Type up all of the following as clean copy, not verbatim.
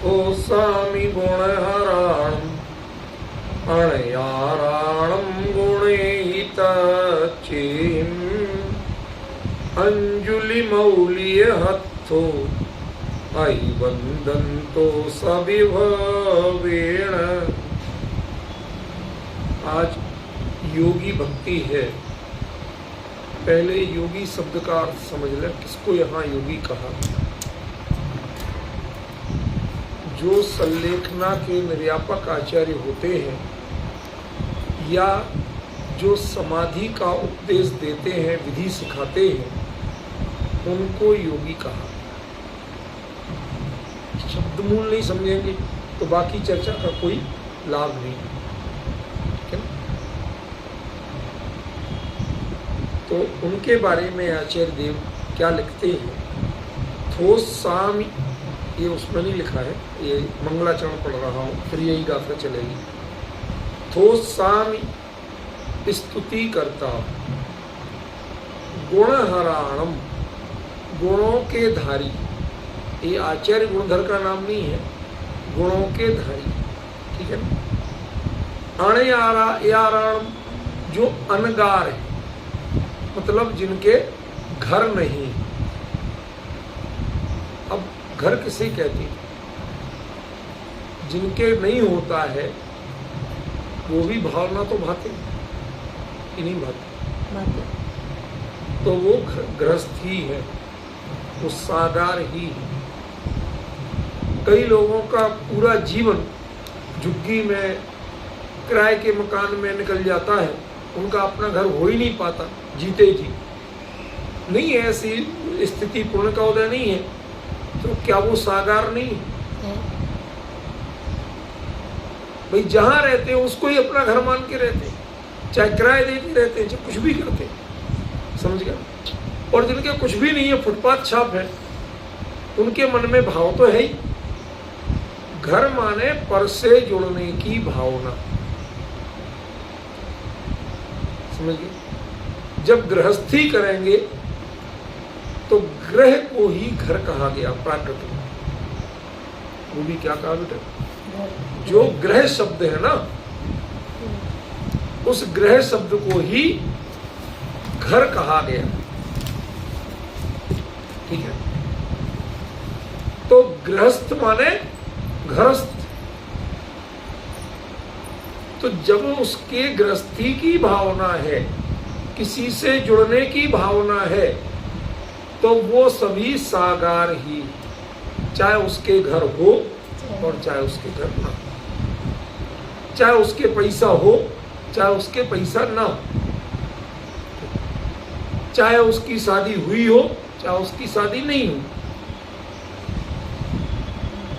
थोसामि गुणहराणम् अणयाराणं गुणैतच्चेम् अंजुलिमौलिहत्थो अयि वन्दन्तो सविभवेण। आज योगी भक्ति है। पहले योगी शब्द का अर्थ समझ लें, किसको यहाँ योगी कहा। जो संलेखना के निर्यापक आचार्य होते हैं या जो समाधि का उपदेश देते हैं, विधि सिखाते हैं, उनको योगी कहा। शब्द मूल नहीं समझेंगे तो बाकी चर्चा का कोई लाभ नहीं। तो उनके बारे में आचार्य देव क्या लिखते हैं। थोसामि, ये उसमें नहीं लिखा है, ये मंगलाचरण पढ़ रहा हूँ, फिर यही गाथा चलेगी। थोसामि स्तुति करता, गुणहराणम गुणों के धारी। ये आचार्य गुणधर का नाम नहीं है, गुणों के धारी, ठीक है ना। अणयाराणम जो अनगार है, मतलब जिनके घर नहीं। अब घर किसे कहती, जिनके नहीं होता है वो भी भावना तो भाते कि नहीं भाते, तो वो गृहस्थ ही है, वो सागार ही है। कई लोगों का पूरा जीवन झुग्गी में, किराए के मकान में निकल जाता है, उनका अपना घर हो ही नहीं पाता जीते जी। नहीं है ऐसी स्थिति, पूर्ण का उदय नहीं है, तो क्या वो सागार नहीं है? भाई जहां रहते हैं उसको ही अपना घर मान के रहते हैं, चाहे किराए देते रहते हैं, चाहे कुछ भी करते हैं, समझ गया। और जिनके कुछ भी नहीं है, फुटपाथ छाप है, उनके मन में भाव तो है ही। घर माने पर से जुड़ने की भावना, समझ गए। जब गृहस्थी करेंगे तो ग्रह को ही घर कहा गया प्राकृत में। वो भी क्या कहा बेटा, जो ग्रह शब्द है ना, उस ग्रह शब्द को ही घर कहा गया, ठीक है। तो गृहस्थ माने घरस्थ। तो जब उसके गृहस्थी की भावना है, किसी से जुड़ने की भावना है, तो वो सभी सागार ही, चाहे उसके घर हो और चाहे उसके घर ना हो, चाहे उसके पैसा हो चाहे उसके पैसा ना हो, चाहे उसकी शादी हुई हो चाहे उसकी शादी नहीं हुई।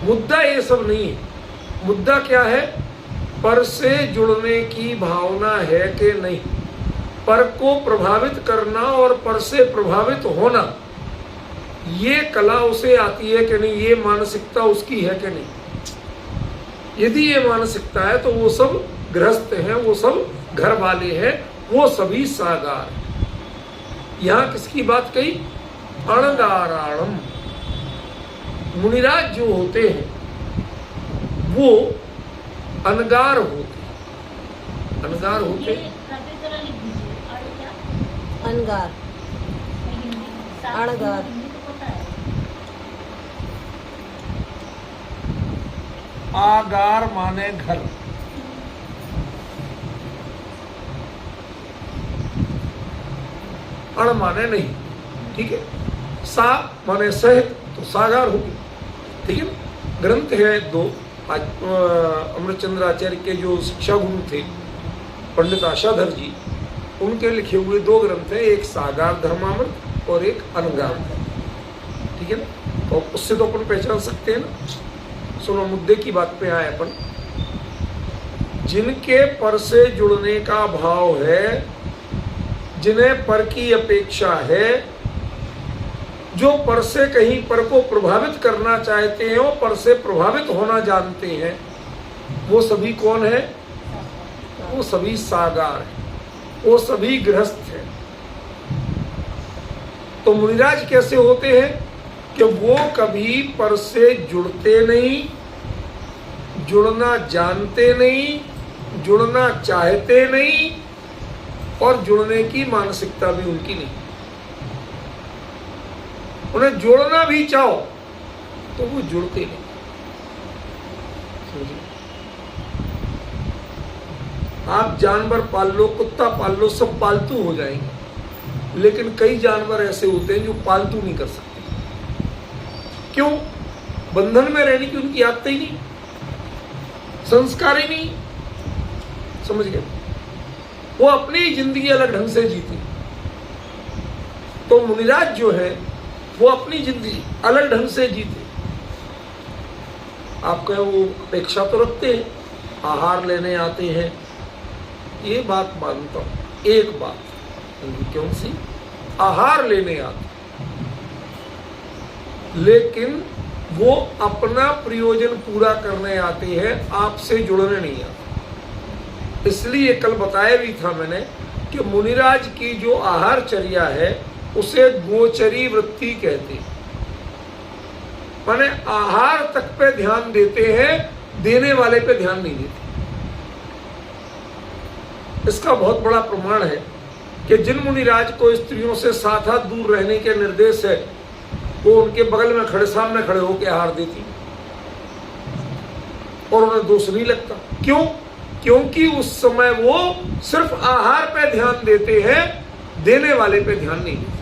मुद्दा ये सब नहीं है। मुद्दा क्या है, पर से जुड़ने की भावना है कि नहीं, पर को प्रभावित करना और पर से प्रभावित होना, ये कला उसे आती है कि नहीं, ये मानसिकता उसकी है कि नहीं। यदि ये मानसिकता है तो वो सब गृहस्थ हैं, वो सब घर वाले हैं, वो सभी सागार। यहां किसकी बात कही, अणगाराणम। मुनिराज जो होते हैं वो अनगार होते, अनगार होते, अनगार, अणगार, आगार माने घर, अण माने नहीं, ठीक है। सा माने सह, तो सागार होगी, ठीक है। ग्रंथ है दो, अमृतचंद्र आचार्य के जो शिक्षा गुरु थे पंडित आशाधर जी, उनके लिखे हुए दो ग्रंथ हैं, एक सागार धर्मामृत और एक अनगार, ठीक है ना। तो उससे तो अपन पहचान सकते हैं ना। सुनो, मुद्दे की बात पे आए अपन। जिनके पर से जुड़ने का भाव है, जिन्हें पर की अपेक्षा है, जो पर से कहीं पर को प्रभावित करना चाहते हैं, वो पर से प्रभावित होना जानते हैं, वो सभी कौन है, वो सभी सागार है, वो सभी गृहस्थ हैं। तो मुनिराज कैसे होते हैं कि वो कभी पर से जुड़ते नहीं जुड़ना जानते नहीं, जुड़ना चाहते नहीं, और जुड़ने की मानसिकता भी उनकी नहीं। उन्हें जोड़ना भी चाहो तो वो जुड़ते नहीं। समझिए, आप जानवर पाल लो, कुत्ता पाल लो, सब पालतू हो जाएंगे, लेकिन कई जानवर ऐसे होते हैं जो पालतू नहीं कर सकते। क्यों? बंधन में रहने की उनकी आदत ही नहीं, संस्कार ही नहीं। समझ गए? वो अपनी जिंदगी अलग ढंग से जीते। तो मुनिराज जो है वो अपनी जिंदगी अलग ढंग से जीते। आप कहे वो अपेक्षा तो रखते हैं, आहार लेने आते हैं, ये बात मानता हूं। एक बात क्यों सी आहार लेने आते, लेकिन वो अपना प्रयोजन पूरा करने आते हैं, आपसे जुड़ने नहीं आते। इसलिए कल बताया भी था मैंने कि मुनिराज की जो आहारचर्या है उसे गोचरी वृत्ति कहते हैं। माने आहार तक पे ध्यान देते हैं, देने वाले पे ध्यान नहीं देते। इसका बहुत बड़ा प्रमाण है कि जिन मुनिराज को स्त्रियों से 7 हाथ दूर रहने के निर्देश है, वो उनके बगल में खड़े, सामने खड़े होकर आहार देती और उन्हें दोष नहीं लगता। क्यों? क्योंकि उस समय वो सिर्फ आहार पे ध्यान देते हैं, देने वाले पे ध्यान नहीं देते।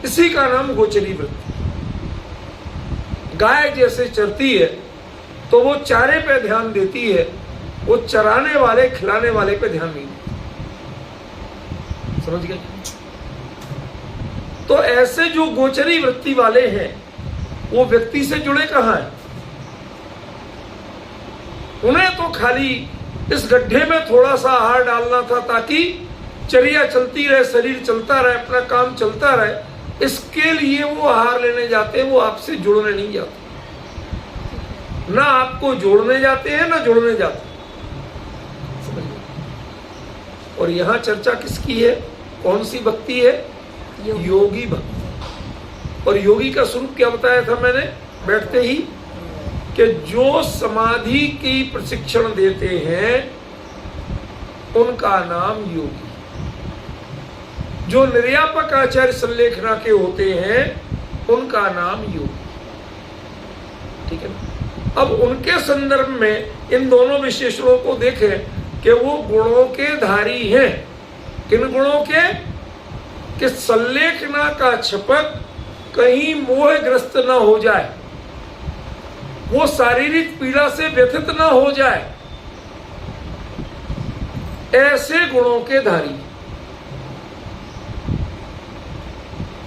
इसी का नाम गोचरी वृत्ति। गाय जैसे चरती है तो वो चारे पे ध्यान देती है, वो चराने वाले, खिलाने वाले पे ध्यान नहीं देती। समझ गए? तो ऐसे जो गोचरी वृत्ति वाले हैं वो व्यक्ति से जुड़े कहां हैं? उन्हें तो खाली इस गड्ढे में थोड़ा सा आहार डालना था ताकि चर्या चलती रहे, शरीर चलता रहे, अपना काम चलता रहे। इसके लिए वो आहार लेने जाते हैं, वो आपसे जुड़ने नहीं जाते। ना आपको जोड़ने जाते हैं, ना जुड़ने जाते हैं। समझिए? और यहां चर्चा किसकी है? कौन सी भक्ति है? योगी भक्ति। और योगी का स्वरूप क्या बताया था मैंने बैठते ही? कि जो समाधि की प्रशिक्षण देते हैं उनका नाम योगी। जो निर्यापक आचार्य संलेखना के होते हैं उनका नाम योगी। ठीक है ना? अब उनके संदर्भ में इन दोनों विशेषणों को देखें कि वो गुणों के धारी हैं। किन गुणों के? कि संलेखना का छपक कहीं मोहग्रस्त ना हो जाए, वो शारीरिक पीड़ा से व्यथित ना हो जाए, ऐसे गुणों के धारी।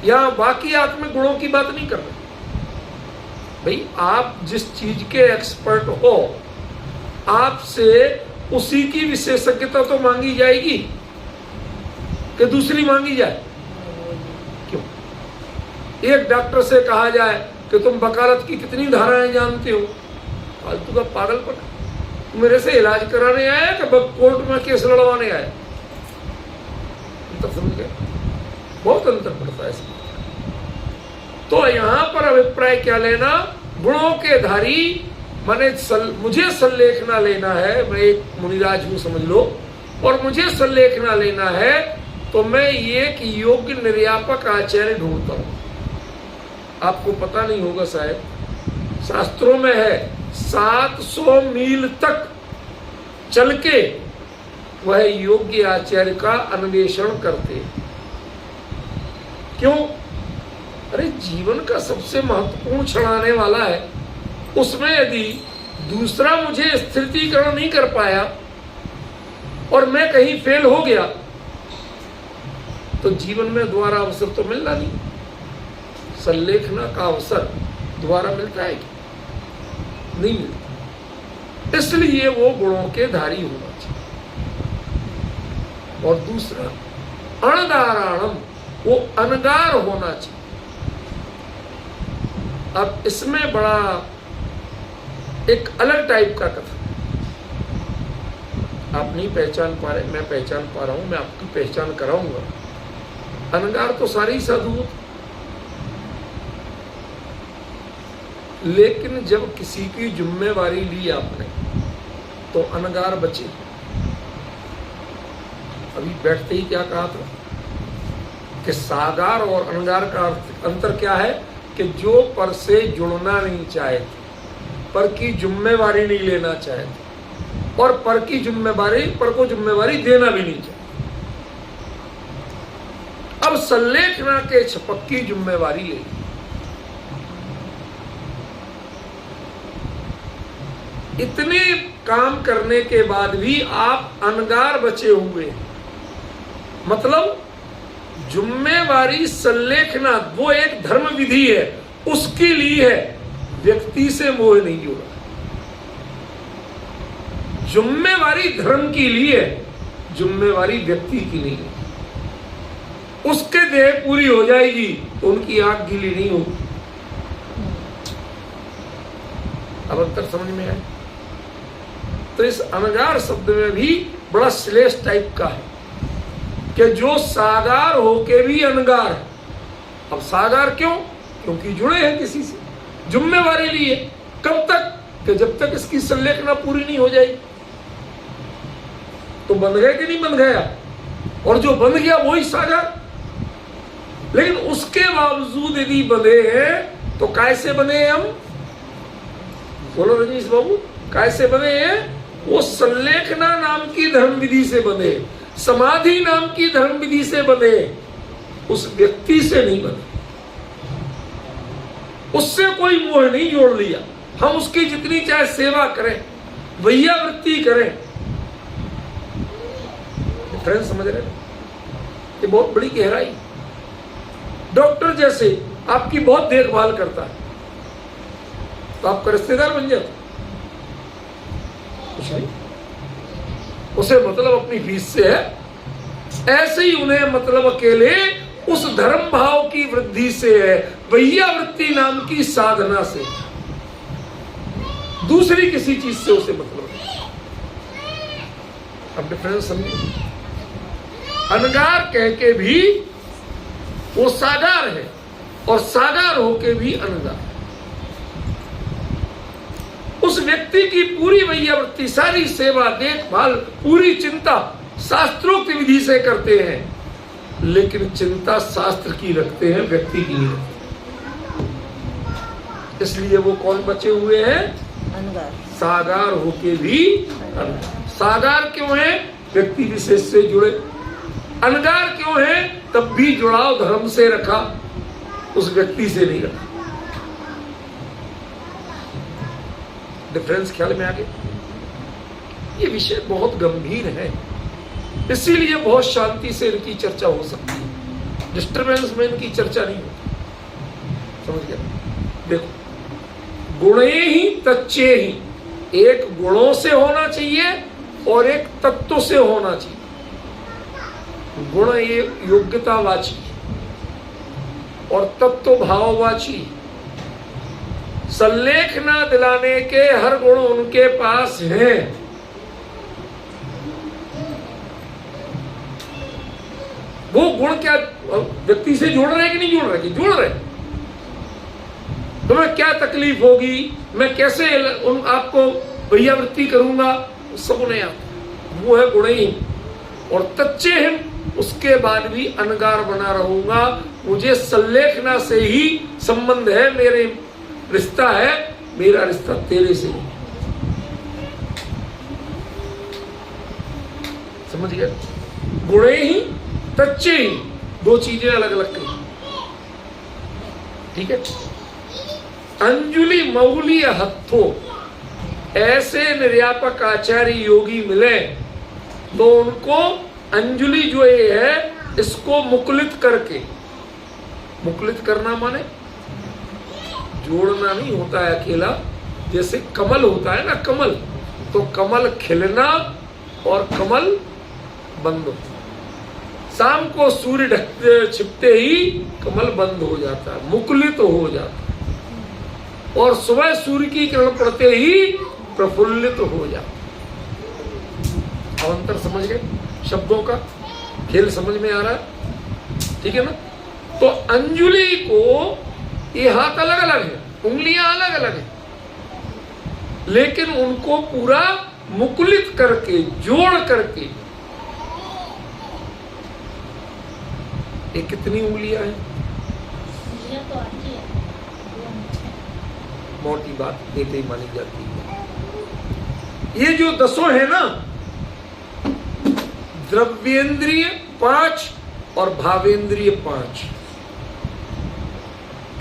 यहां बाकी आत्मिक गुणों की बात नहीं कर रहे भाई। आप जिस चीज के एक्सपर्ट हो, आपसे उसी की विशेषज्ञता तो मांगी जाएगी कि दूसरी मांगी जाए? क्यों? एक डॉक्टर से कहा जाए कि तुम वकालत की कितनी धाराएं जानते हो, फालतू का पागलपन। मेरे से इलाज कराने आया कि कोर्ट में केस लड़वाने आया? तो समझ गए, बहुत अंतर पड़ता है इसमें। तो यहां पर अभिप्राय क्या लेना? गुणों के धारी माने मुझे संलेखना लेना है, मैं एक मुनिराज हूं समझ लो, और मुझे संलेखना लेना है तो मैं एक योग्य निर्यापक आचार्य ढूंढता हूं। आपको पता नहीं होगा शायद, शास्त्रों में है 700 मील तक चल के वह योग्य आचार्य का अन्वेषण करते। क्यों? अरे जीवन का सबसे महत्वपूर्ण क्षण आने वाला है, उसमें यदि दूसरा मुझे स्थिरीकरण नहीं कर पाया और मैं कहीं फेल हो गया तो जीवन में दोबारा अवसर तो मिलना नहीं। संलेखना का अवसर दोबारा मिलता है कि नहीं मिलता। इसलिए वो गुणों के धारी होना चाहिए। और दूसरा अणदाराणम, वो अनगार होना चाहिए। अब इसमें बड़ा एक अलग टाइप का कथन आप नहीं पहचान पा रहे, मैं पहचान पा रहा हूं, मैं आपकी पहचान कराऊंगा। अनगार तो सारे ही साधु, लेकिन जब किसी की जिम्मेवारी ली आपने तो अनगार बचे। अभी बैठते ही क्या कहा था कि सागार और अनगार का अंतर क्या है कि जो पर से जुड़ना नहीं चाहते, पर की जिम्मेवारी नहीं लेना चाहते, और पर की जिम्मेवारी, पर को जिम्मेवारी देना भी नहीं चाहते। अब संलेखना के छपक की जिम्मेवारी ले, इतने काम करने के बाद भी आप अनगार बचे हुए, मतलब जिम्मेवारी संलेखना वो एक धर्म विधि है, उसके लिए है, व्यक्ति से मोह नहीं जुड़ा। जिम्मेवारी धर्म की लिए है, जिम्मेवारी व्यक्ति की नहीं है। उसके देह पूरी हो जाएगी तो उनकी आंख गीली नहीं होगी। अब अंतर समझ में आए? तो इस अनगार शब्द में भी बड़ा श्लेष टाइप का है कि जो सागार होके भी अनगार है। अब सागार क्यों? क्योंकि जुड़े हैं किसी से, जिम्मेवारी लिए। कब तक? कि जब तक इसकी संलेखना पूरी नहीं हो जाएगी। तो बंध गया कि नहीं बंध गया? और जो बंध गया वही सागार। लेकिन उसके बावजूद यदि बंधे हैं तो कैसे बने हैं हम? बोलो रजनीश बाबू, कैसे बने हैं? वो संलेखना नाम की धर्म विधि से बने, समाधि नाम की धर्म विधि से बने, उस व्यक्ति से नहीं बने। उससे कोई मोह नहीं जोड़ लिया। हम उसकी जितनी चाहे सेवा करें, वैया वृत्ति करें। फ्रेंड समझ रहे? ये बहुत बड़ी गहराई। डॉक्टर जैसे आपकी बहुत देखभाल करता है तो आपका रिश्तेदार बन जाता, कुछ नहीं, उसे मतलब अपनी फीस से है। ऐसे ही उन्हें मतलब अकेले उस धर्म भाव की वृद्धि से है, वैया वृत्ति नाम की साधना से, दूसरी किसी चीज से उसे मतलब है। अब डिफरेंस समझिए। अनगार कह के भी वो सागार है और सागार होके भी अनगार। उस व्यक्ति की पूरी वैयावृत्ति, सारी सेवा, देखभाल, पूरी चिंता शास्त्रोक्त विधि से करते हैं, लेकिन चिंता शास्त्र की रखते हैं, व्यक्ति की नहीं रखते। इसलिए वो कौन बचे हुए हैं? अनगार। सागार होके भी अनगार। सागार क्यों है? व्यक्ति विशेष से जुड़े। अनगार क्यों है? तब भी जुड़ाव धर्म से रखा, उस व्यक्ति से नहीं रखा। डिफरेंस ख्याल में आ गया? ये विषय बहुत गंभीर है, इसीलिए बहुत शांति से इनकी चर्चा हो सकती है, डिस्टर्बेंस में इनकी चर्चा नहीं होती। समझ गया? देखो, गुणे ही तच्चे ही, एक गुणों से होना चाहिए और एक तत्व से होना चाहिए। गुण ये योग्यतावाची और तत्व भाववाची। संलेखना दिलाने के हर गुण उनके पास हैं। वो गुण क्या व्यक्ति से जुड़ रहे कि नहीं जुड़ रहे? जुड़ रहे। तुम्हें क्या तकलीफ होगी, मैं कैसे आपको वैयावृत्ति करूंगा, सब उन्हें आता। वो है गुण ही। और तच्चे हैं, उसके बाद भी अनगार बना रहूंगा। मुझे संलेखना से ही संबंध है, मेरे रिश्ता है, मेरा रिश्ता तेरे से नहीं। समझ गए? गुणे ही तच्चे ही, दो चीजें अलग अलग कही। ठीक है? अंजुलि मौली हत्थो, ऐसे निर्यापक आचार्य योगी मिले तो उनको अंजुलि जो ये है इसको मुकुलित करके, मुकुलित करना माने जोड़ना नहीं होता है अकेला। जैसे कमल होता है ना, कमल, तो कमल खिलना और कमल बंद होता। शाम को सूर्य ढकते छिपते ही कमल बंद हो जाता है, मुकुलित हो जाता है, और सुबह सूर्य की किरण पड़ते ही प्रफुल्लित हो जाता है। अंतर समझ गए? शब्दों का खेल समझ में आ रहा है? ठीक है ना? तो अंजुलि को ये हाथ अलग अलग है, उंगलियां अलग अलग हैं, लेकिन उनको पूरा मुकुलित करके, जोड़ करके, ये कितनी उंगलियां हैं? तो आती है, मोटी बात एक ही मानी जाती है। ये जो 10 है ना, द्रव्येंद्रिय 5 और भावेंद्रिय 5,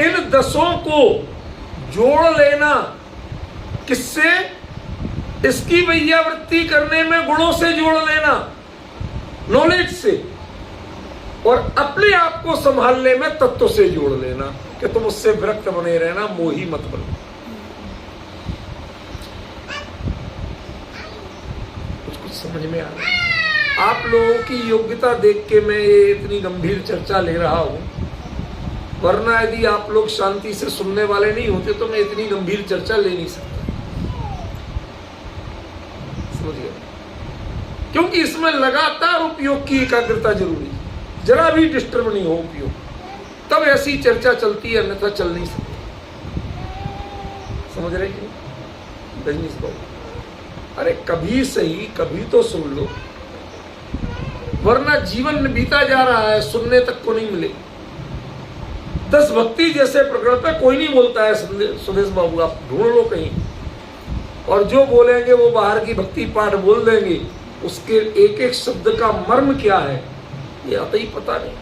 इन 10 को जोड़ लेना किससे? इसकी वैयावृत्ति करने में गुणों से जोड़ लेना, नॉलेज से, और अपने आप को संभालने में तत्व से जोड़ लेना कि तुम उससे विरक्त बने रहना, मोही मत बनो। कुछ समझ में आ रहा है? आप लोगों की योग्यता देख के मैं ये इतनी गंभीर चर्चा ले रहा हूं, वरना यदि आप लोग शांति से सुनने वाले नहीं होते तो मैं इतनी गंभीर चर्चा ले नहीं सकता। समझ गए? क्योंकि इसमें लगातार उपयोग की एकाग्रता जरूरी है, जरा भी डिस्टर्ब नहीं हो उपयोग, तब ऐसी चर्चा चलती है, अन्यथा चल नहीं सकती। समझ रहे कि रजनीश बाबू? अरे कभी सही, कभी तो सुन लो, वरना जीवन बीता जा रहा है, सुनने तक को नहीं मिले। 10 भक्ति जैसे प्रकरण पे कोई नहीं बोलता है सुदेश बाबू, आप ढूंढ लो कहीं, और जो बोलेंगे वो बाहर की भक्ति पाठ बोल देंगे, उसके एक एक शब्द का मर्म क्या है ये आता ही पता नहीं।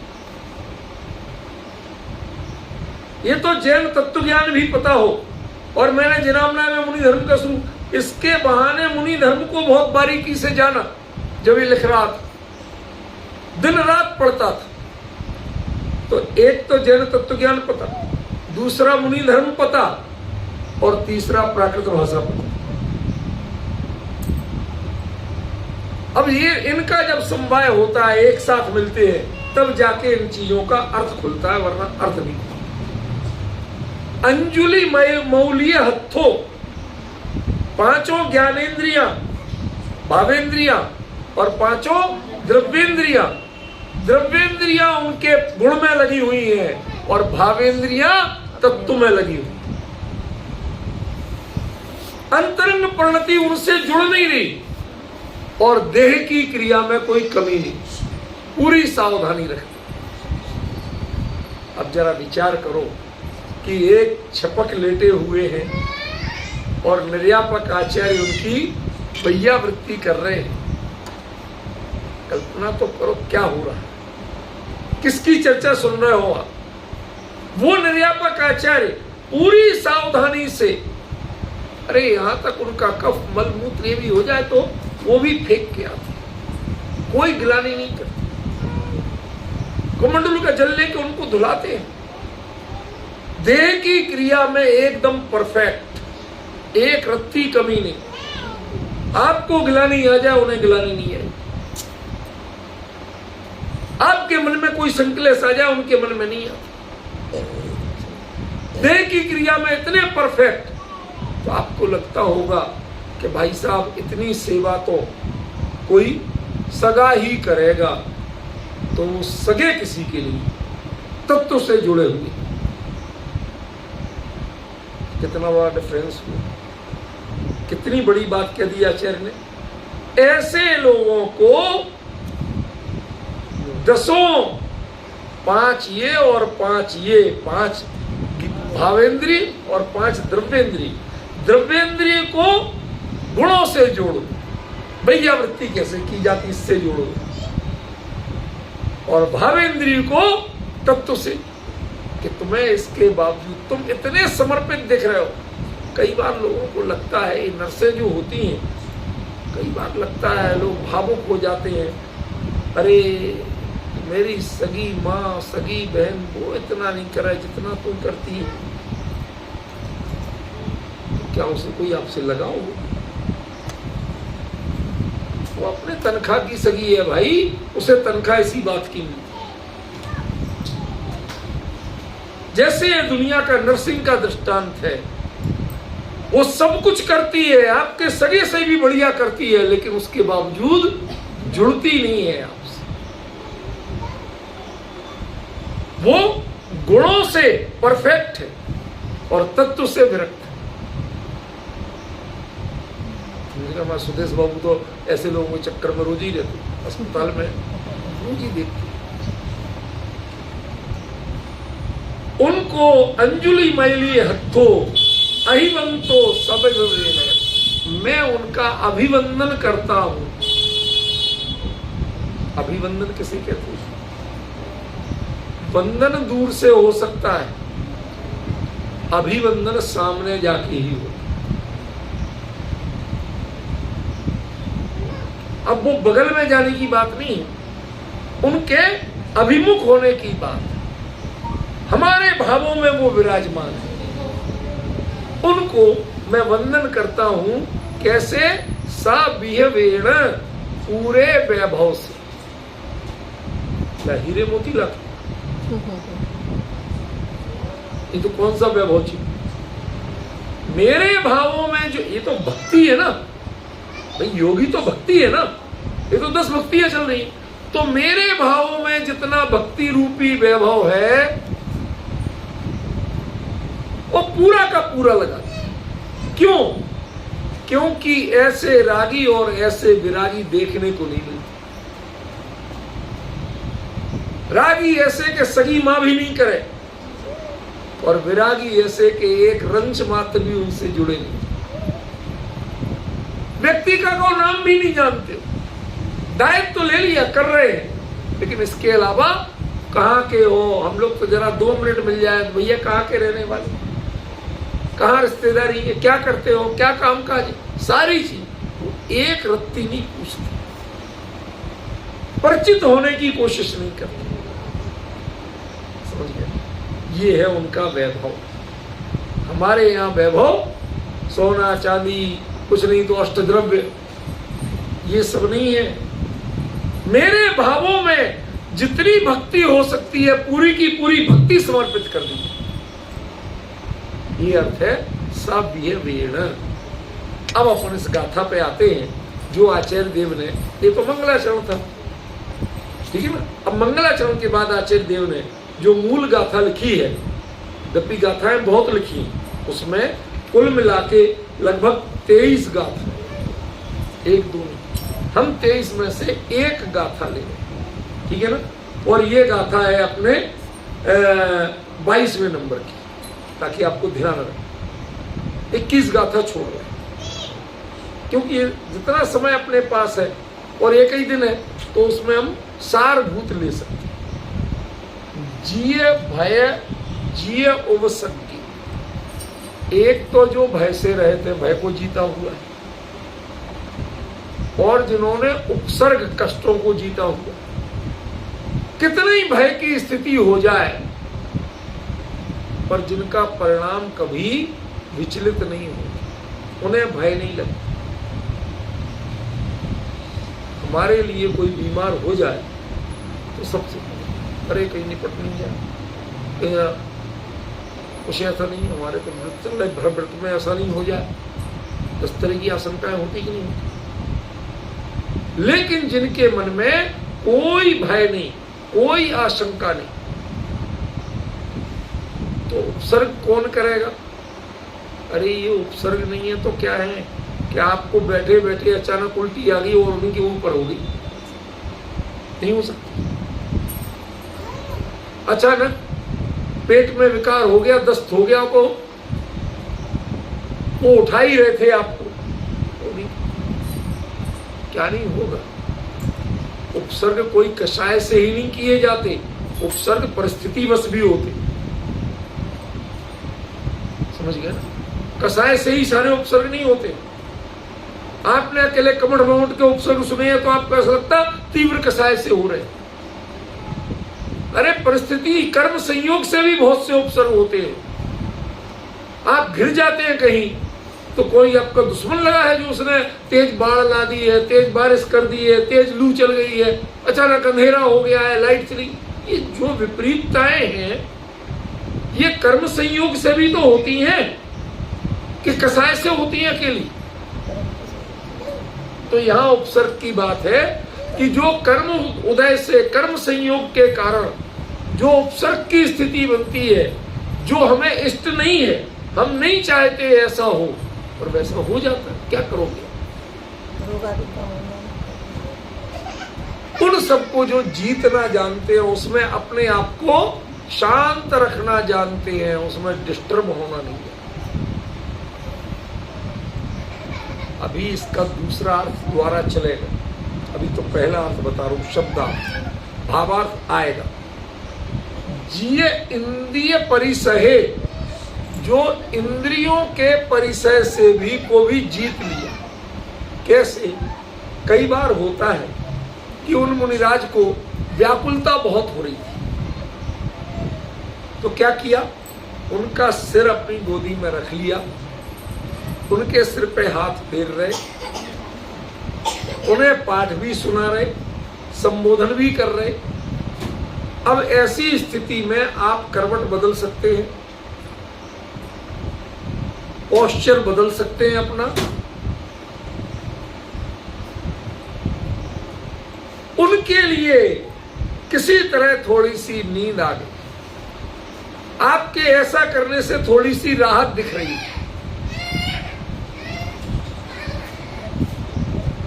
ये तो जैन तत्व ज्ञान भी पता हो, और मैंने जिनामना में मुनि धर्म का शुरू, इसके बहाने मुनि धर्म को बहुत बारीकी से जाना। जब ये लिख रहा था, दिन रात पढ़ता था, तो एक तो जैन तत्व ज्ञान पता, दूसरा मुनि धर्म पता, और तीसरा प्राकृत भाषा पता। अब ये इनका जब समवाय होता है, एक साथ मिलते हैं, तब जाके इन चीजों का अर्थ खुलता है, वरना अर्थ नहीं। अंजुलि मौलिय हत्थो, 5 ज्ञानेन्द्रिया, भावेंद्रिया और 5 द्रव्येंद्रिया। द्रव्येंद्रिया उनके गुण में लगी हुई है और भावेंद्रिया तत्व में लगी हुई। अंतरंग परिणति उनसे जुड़ नहीं रही, और देह की क्रिया में कोई कमी नहीं, पूरी सावधानी रखें। अब जरा विचार करो कि एक छपक लेटे हुए हैं और निर्यापक आचार्य उनकी वैयावृत्ति कर रहे हैं। कल्पना तो करो क्या हो रहा है, किसकी चर्चा सुन रहे हो आप? वो निर्यापक आचार्य पूरी सावधानी से, अरे यहां तक उनका कफ मल मूत्र ये भी हो जाए तो वो भी फेंक के आते, कोई गिलानी नहीं करते, कमंडलू का जल लेके उनको धुलाते हैं। देह की क्रिया में एकदम परफेक्ट, एक रत्ती कमी नहीं। आपको गिलानी आ जाए, उन्हें गिलानी नहीं है। आपके मन में कोई संकलेश आ जाए, उनके मन में नहीं आता। देह की क्रिया में इतने परफेक्ट, तो आपको लगता होगा कि भाई साहब इतनी सेवा तो कोई सगा ही करेगा, तो सगे किसी के लिए तत्व से जुड़े हुए। कितना बड़ा डिफरेंस हुआ, कितनी बड़ी बात कह दी आचार्य ने। ऐसे लोगों को 10 5 ये और 5 ये, 5 भावेंद्रिय और 5 द्रव्येंद्रिय। द्रव्येंद्रिय को गुणों से जोड़ो, वैयावृत्ति कैसे की जाती इससे जोड़ो, और भावेंद्रिय को तत्व से, कि तुम्हें इसके बावजूद तुम इतने समर्पित दिख रहे हो। कई बार लोगों को लगता है, ये नर्सें जो होती हैं, कई बार लगता है लोग भावुक हो जाते हैं, अरे मेरी सगी माँ सगी बहन वो इतना नहीं करे जितना तुम करती है, तो क्या उसे कोई आपसे लगाओ? वो अपने तनख्वाह की सगी है भाई, उसे तनख्वाह इसी बात की मिलती। जैसे दुनिया का नर्सिंग का दृष्टांत है, वो सब कुछ करती है, आपके सगे से भी बढ़िया करती है, लेकिन उसके बावजूद जुड़ती नहीं है आपसे। वो गुणों से परफेक्ट है, और तत्व से विरक्त। हमारे सुदेश बाबू तो ऐसे लोगों के चक्कर में रोज ही रहते, अस्पताल में रोज ही देखते। उनको अंजुलि मैली हथो अहिवंतो सब, मैं उनका अभिवंदन करता हूं। अभिवंदन किसे कहते हैं? वंदन दूर से हो सकता है, अभिवंदन सामने जाके ही हो। अब वो बगल में जाने की बात नहीं है, उनके अभिमुख होने की बात है। हमारे भावों में वो विराजमान है, उनको मैं वंदन करता हूं। कैसे? सा विहवेण, पूरे वैभव से। हीरे मोती लाते, ये तो कौन सा वैभव चाहिए? मेरे भावों में जो, ये तो भक्ति है ना भाई, योगी तो भक्ति है ना, ये तो 10 भक्तियां चल रही। तो मेरे भावों में जितना भक्ति रूपी वैभव है वो पूरा का पूरा लगा। क्यों? क्योंकि ऐसे रागी और ऐसे विरागी देखने को नहीं मिलते। रागी ऐसे के सगी मां भी नहीं करे, और विरागी ऐसे के एक रंच मात्र भी उनसे जुड़े नहीं, व्यक्ति का को नाम भी नहीं जानते। दायित्व तो ले लिया, कर रहे हैं, लेकिन इसके अलावा कहाँ के हो, हम लोग तो जरा 2 मिनट मिल जाए तो भैया कहाँ के रहने वाले, कहाँ रिश्तेदारी है, क्या करते हो, क्या काम काज है, सारी चीज एक रत्ती नहीं पूछते, परिचित होने की कोशिश नहीं करते। समझ गए? ये है उनका वैभव। हमारे यहाँ वैभव सोना चांदी, कुछ नहीं तो अष्टद्रव्य, ये सब नहीं है। मेरे भावों में जितनी भक्ति हो सकती है, पूरी की पूरी भक्ति समर्पित कर दी। ये अर्थ है सव्यवेण। अब अपन इस गाथा पे आते हैं जो आचार्य देव ने, ये तो मंगलाचरण था, ठीक है ना। अब मंगलाचरण के बाद आचार्य देव ने जो मूल गाथा लिखी है, जबकि गाथाएं बहुत लिखी, उसमें कुल मिला के लगभग 23 गाथा, 1 2 हम 23 में से एक गाथा ले, ठीक है ना। और ये गाथा है अपने 22वें नंबर की, ताकि आपको ध्यान रहे। 21 गाथा छोड़ रहे, क्योंकि ये जितना समय अपने पास है और एक ही दिन है, तो उसमें हम सारभूत ले सकते हैं। जिय भय जिय उपसर्गी, एक तो जो भय से रहे थे, भय को जीता हुआ है, और जिन्होंने उपसर्ग कष्टों को जीता हुआ। कितनी ही भय की स्थिति हो जाए, पर जिनका परिणाम कभी विचलित नहीं होता, उन्हें भय नहीं लगता। हमारे लिए कोई बीमार हो जाए तो सबसे अरे कहीं निपट नहीं जाए, कुछ ऐसा नहीं, हमारे तो व्रत में ऐसा नहीं हो जाए, इस तरह की आशंकाएं होती कि नहीं होती। लेकिन जिनके मन में कोई भय नहीं, कोई आशंका नहीं, तो उपसर्ग कौन करेगा? अरे ये उपसर्ग नहीं है तो क्या है कि आपको बैठे बैठे अचानक उल्टी आ गई और उनके ऊपर हो गई? नहीं हो सकती। अचानक पेट में विकार हो गया, दस्त हो गया, को वो उठा ही रहे थे आपको, क्या नहीं होगा? उपसर्ग कोई कषाय से ही नहीं किए जाते, उपसर्ग परिस्थिति वश भी होते। समझ गए ना? कषाय से ही सारे उपसर्ग नहीं होते। आपने अकेले कमर बमट के उपसर्ग सुने हैं तो आपको ऐसा लगता तीव्र कषाय से हो रहे। अरे परिस्थिति कर्म संयोग से भी बहुत से उपसर्ग होते हैं। आप घिर जाते हैं कहीं तो कोई आपका दुश्मन लगा है जो उसने तेज बाढ़ ला दी है, तेज बारिश कर दी है, तेज लू चल गई है, अचानक अंधेरा हो गया है, लाइट चली। ये जो विपरीतताएं हैं ये कर्म संयोग से भी तो होती हैं कि कसाय से होती हैं अकेली। तो यहां उपसर्ग की बात है कि जो कर्म उदय से, कर्म संयोग के कारण जो उपसर्ग की स्थिति बनती है, जो हमें इष्ट नहीं है, हम नहीं चाहते ऐसा हो, पर वैसा हो जाता है, क्या करोगे? उन सबको जो जीतना जानते हैं, उसमें अपने आप को शांत रखना जानते हैं, उसमें डिस्टर्ब होना नहीं है। अभी इसका दूसरा अर्थ द्वारा चलेगा, अभी तो पहला अर्थ बता रहा हूं, शब्दार्थ, भावार्थ आएगा। जिये इंद्रिय परिसहे, जो इंद्रियों के परिसय से भी को भी जीत लिया। कैसे? कई बार होता है कि उन मुनिराज को व्याकुलता बहुत हो रही थी, तो क्या किया? उनका सिर अपनी गोदी में रख लिया, उनके सिर पे हाथ फेर रहे, उन्हें पाठ भी सुना रहे, संबोधन भी कर रहे। अब ऐसी स्थिति में आप करवट बदल सकते हैं, पोस्चर बदल सकते हैं अपना। उनके लिए किसी तरह थोड़ी सी नींद आ गई, आपके ऐसा करने से थोड़ी सी राहत दिख रही है।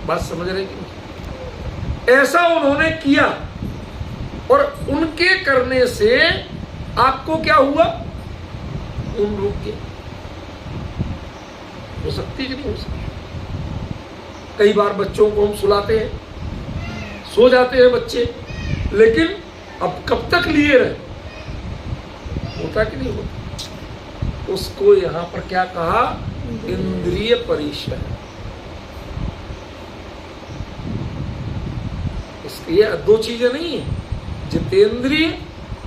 बात समझ रहे कि ऐसा उन्होंने किया, और उनके करने से आपको क्या हुआ? ऊन रुक गया। हो सकती कि नहीं हो सकती? कई बार बच्चों को हम सुलाते हैं, सो जाते हैं बच्चे, लेकिन अब कब तक लिए रहे? होता कि नहीं होता? उसको यहां पर क्या कहा? इंद्रिय परिसय। इसलिए दो चीजें नहीं है, जितेंद्रिय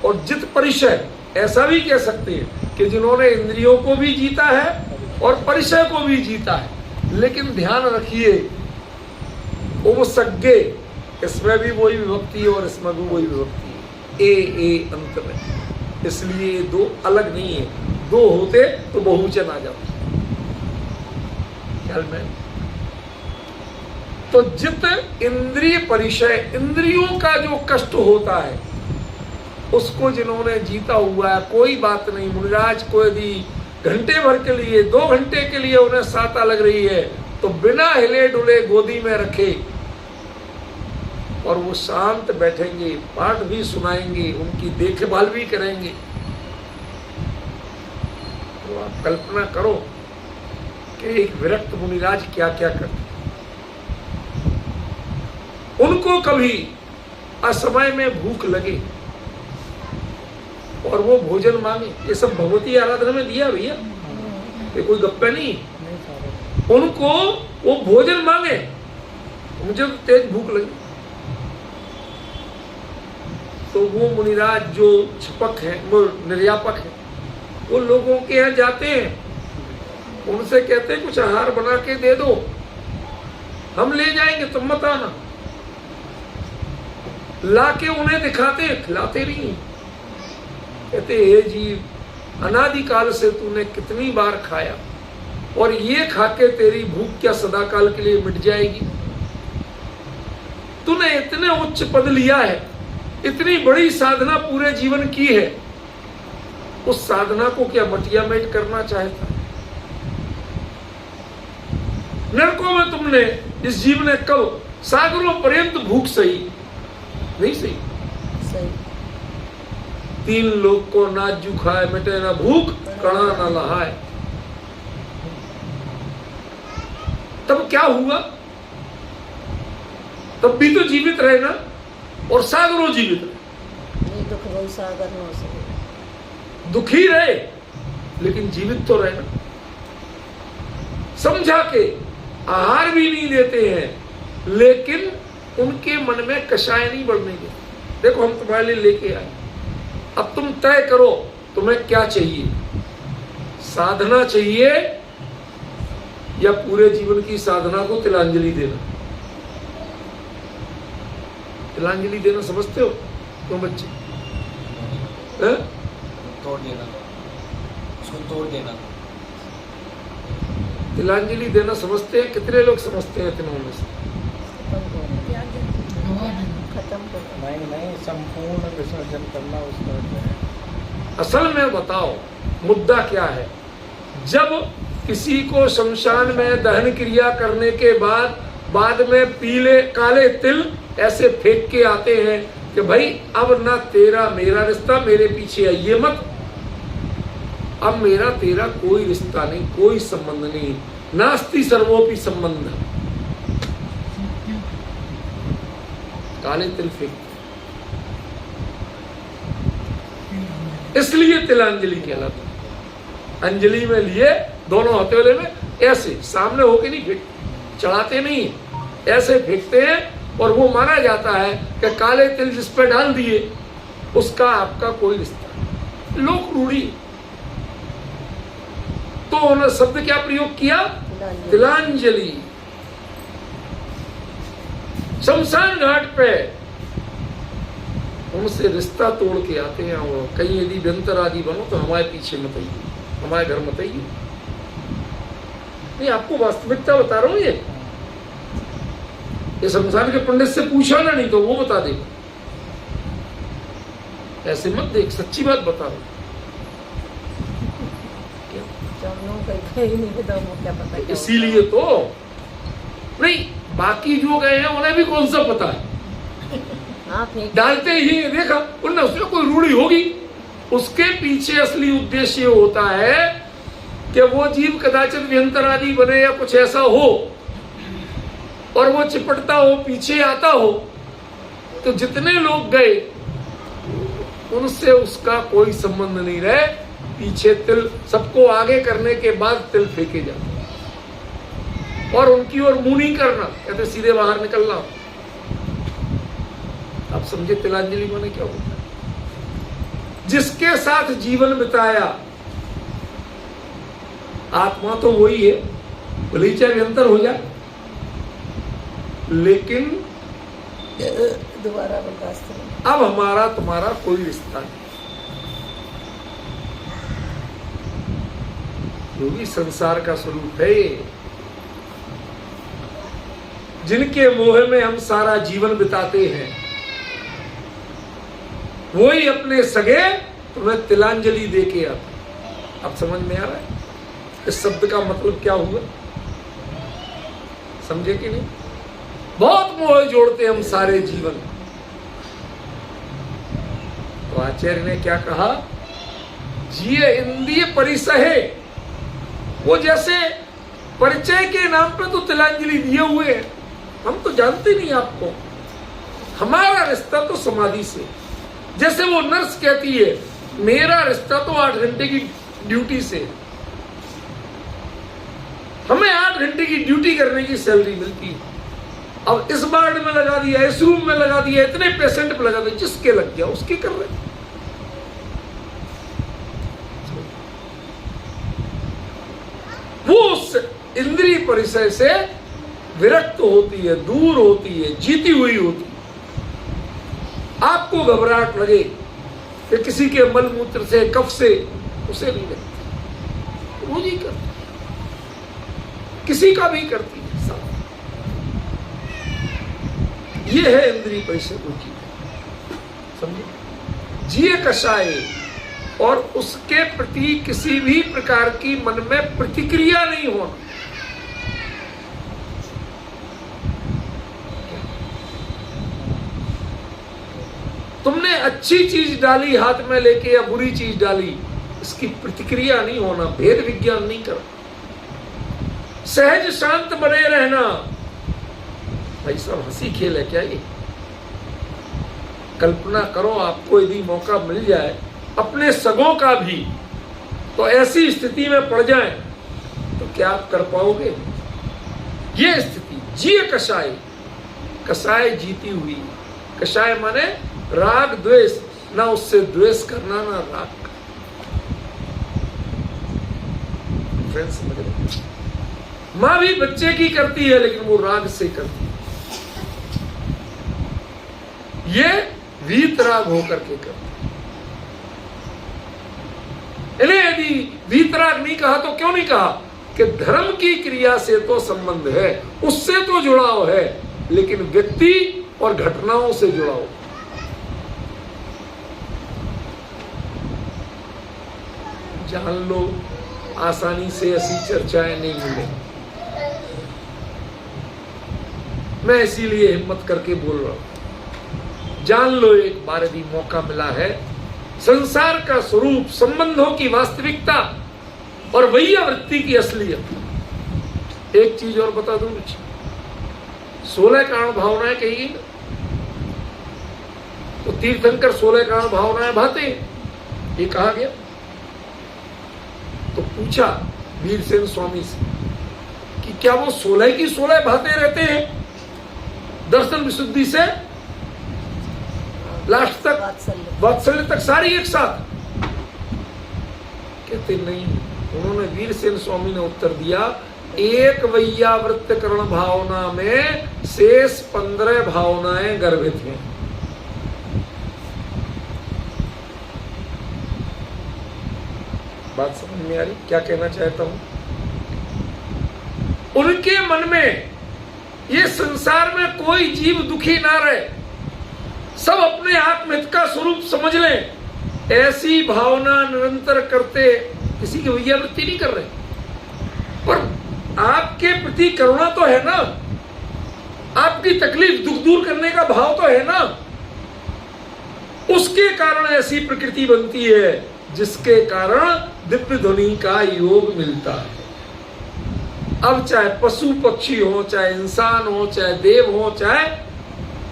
और जित परिसय। ऐसा भी कह सकते हैं कि जिन्होंने इंद्रियों को भी जीता है और परिसय को भी जीता है। लेकिन ध्यान रखिए, उपसर्गे, इसमें भी वही विभक्ति है और इसमें भी वही विभक्ति है, ए अंत में। इसलिए दो अलग नहीं है, दो होते तो बहुवचन आ जाता। ख्याल में? तो जित इंद्रिय परिसय, इंद्रियों का जो कष्ट होता है उसको जिन्होंने जीता हुआ है, कोई बात नहीं। मुनिराज को यदि घंटे भर के लिए, 2 घंटे के लिए उन्हें साता लग रही है, तो बिना हिले डुले गोदी में रखे और वो शांत बैठेंगे, पाठ भी सुनाएंगे, उनकी देखभाल भी करेंगे। तो आप कल्पना करो कि एक विरक्त मुनिराज क्या क्या करते। उनको कभी असमय में भूख लगे और वो भोजन मांगे, ये सब भगवती आराधना में दिया भैया, ये कोई गप्पे नहीं। उनको वो भोजन मांगे, मुझे तो तेज भूख लगी, तो वो मुनिराज जो छपक है, वो निर्यापक है, वो लोगों के यहाँ जाते हैं, उनसे कहते हैं कुछ आहार बना के दे दो, हम ले जाएंगे, तुम मत आना। लाके उन्हें दिखाते, खिलाते नहीं। कहते हे जीव, अनादिकाल से तूने कितनी बार खाया, और ये खाके तेरी भूख क्या सदाकाल के लिए मिट जाएगी? तूने इतने उच्च पद लिया है, इतनी बड़ी साधना पूरे जीवन की है, उस साधना को क्या मटिया मेट करना चाहता है? नरकों में तुमने इस जीव ने कब सागरों पर्यंत भूख सही नहीं सही? 3 लोग को ना जू खाए, मिटे ना भूख, कणा ना लहाए। तब क्या हुआ? तब भी तो जीवित रहे ना, और सागरों जीवित रहे। दुख बहु सागर न हो सके। दुखी रहे लेकिन जीवित तो रहे ना। समझा के आहार भी नहीं देते हैं, लेकिन उनके मन में कषाय नहीं बढ़ने देते। देखो हम तुम्हारे लिए लेके आए, अब तुम तय करो तुम्हें क्या चाहिए, साधना चाहिए या पूरे जीवन की साधना को तिलांजलि देना? तिलांजलि देना समझते हो तुम बच्चे? तोड़ देना, उसको तोड़ देना। तिलांजलि देना समझते हैं? कितने लोग समझते हैं तीनों में से? खत्म करना, नहीं, संपूर्ण विसर्जन करना उसका। असल में बताओ मुद्दा क्या है? जब किसी को शमशान में दहन क्रिया करने के बाद में पीले काले तिल ऐसे फेंक के आते हैं कि भाई अब ना तेरा मेरा रिश्ता, मेरे पीछे आइए मत, अब मेरा तेरा कोई रिश्ता नहीं, कोई संबंध नहीं, नास्ति सर्वोपि संबंध। काले तिल फेंक, इसलिए तिलांजलि कहलाता। अंजलि में लिए दोनों हथेले में ऐसे सामने होके नहीं फेंक, चढ़ाते नहीं, ऐसे फेंकते हैं। और वो माना जाता है कि काले तिल जिस पे डाल दिए उसका आपका कोई रिश्ता नहीं। लोक रूढ़ी। तो उन्होंने शब्द क्या प्रयोग किया? तिलांजलि। शमशान घाट पे उनसे रिश्ता तोड़ के आते हैं। और कहीं यदि व्यंतर आदि बनो तो हमारे पीछे मत आइए, हमारे घर मत आइए। नहीं, आपको वास्तविकता बता रहा हूं। ये शमशान के पंडित से पूछा ना, नहीं तो वो बता देगा। ऐसे मत देख, सच्ची बात बता रहा हूं। इसीलिए तो नहीं, बाकी जो गए हैं उन्हें भी कौन सा पता है। डालते ही देखा उन्हें, उसमें कोई रूढ़ी होगी। उसके पीछे असली उद्देश्य होता है कि वो जीव कदाचित व्यंतर आदि बने या कुछ ऐसा हो और वो चिपटता हो, पीछे आता हो, तो जितने लोग गए उनसे उसका कोई संबंध नहीं रहे। पीछे तिल, सबको आगे करने के बाद तिल फेंके जाते और उनकी ओर मुंह नहीं करना, कहते सीधे बाहर निकलना। आप समझे तिलांजलि माने क्या होता है? जिसके साथ जीवन बिताया, आत्मा तो वही है, भले चाहे व्यंतर हो जाए, लेकिन दोबारा बर्दाश्त नहीं। अब हमारा तुम्हारा कोई रिश्ता नहीं। जो भी संसार का स्वरूप है, जिनके मोह में हम सारा जीवन बिताते हैं, वही अपने सगे तुम्हें तिलांजलि दे के आता। अब समझ में आ रहा है इस शब्द का मतलब क्या हुआ? समझे कि नहीं? बहुत मोह जोड़ते हम सारे जीवन। तो आचार्य ने क्या कहा? जिये इंद्रिय परिसहे। वो जैसे परिचय के नाम पे तो तिलांजलि दिए हुए हैं, हम तो जानते नहीं आपको। हमारा रिश्ता तो समाधि से, जैसे वो नर्स कहती है मेरा रिश्ता तो 8 घंटे की ड्यूटी से, हमें 8 घंटे की ड्यूटी करने की सैलरी मिलती है। अब इस वार्ड में लगा दिया, इस रूम में लगा दिया, इतने पेशेंट पे लगा दिया, जिसके लग गया उसके कर रहे। वो उस इंद्रिय परिचय से विरक्त होती है, दूर होती है, जीती हुई होती है। आपको घबराहट लगे कि किसी के मल मूत्र से, कफ से, उसे नहीं लगती, वो नहीं करती, किसी का भी करती है। ये है इंद्रिय परिचय को जी, समझे? जिये कषाय, और उसके प्रति किसी भी प्रकार की मन में प्रतिक्रिया नहीं होना। तुमने अच्छी चीज डाली हाथ में लेके या बुरी चीज डाली, इसकी प्रतिक्रिया नहीं होना, भेद विज्ञान नहीं करना, सहज शांत बने रहना। भाई साहब हंसी खेल है क्या ये? कल्पना करो आपको यदि मौका मिल जाए अपने सगों का भी, तो ऐसी स्थिति में पड़ जाए तो क्या आप कर पाओगे? ये स्थिति जिये कषाय, कषाय जीती हुई। कषाय माने राग द्वेष, ना उससे द्वेष करना ना राग करना। फ्रेंड्स समझ रहे? माँ भी बच्चे की करती है लेकिन वो राग से करती है, ये वीतराग होकर के करती है। इन्हें यदि वीतराग नहीं कहा तो क्यों नहीं कहा कि धर्म की क्रिया से तो संबंध है, उससे तो जुड़ाव है, लेकिन व्यक्ति और घटनाओं से जुड़ाव। जान लो आसानी से ऐसी चर्चाएं नहीं मिलेंगी। मैं इसीलिए हिम्मत करके बोल रहा हूं, जान लो एक बार यदि मौका मिला है, संसार का स्वरूप, संबंधों की वास्तविकता और वैयावृत्ति की असलियत। एक चीज और बता दूं, 16 कारण भावनाएं कही गई, तो तीर्थंकर 16 कारण भावनाएं भाते हैं, ये कहा गया। तो पूछा वीरसेन स्वामी से कि क्या वो 16 की 16 भाते रहते हैं दर्शन विशुद्धि से लास्ट तक, वात्सल्य तक सारी एक साथ? कहते नहीं। उन्होंने वीरसेन स्वामी ने उत्तर दिया, एक वैयावृत्त करण भावना में शेष 15 भावनाएं गर्भित हैं। बात समझ में आ रही क्या कहना चाहता हूं? उनके मन में ये संसार में कोई जीव दुखी ना रहे, सब अपने आत्महित का स्वरूप समझ लें, ऐसी भावना निरंतर करते, किसी की वैयावृत्ति नहीं कर रहे, पर आपके प्रति करुणा तो है ना, आपकी तकलीफ दुख दूर करने का भाव तो है ना, उसके कारण ऐसी प्रकृति बनती है जिसके कारण दिव्य ध्वनि का योग मिलता है। अब चाहे पशु पक्षी हो, चाहे इंसान हो, चाहे देव हो, चाहे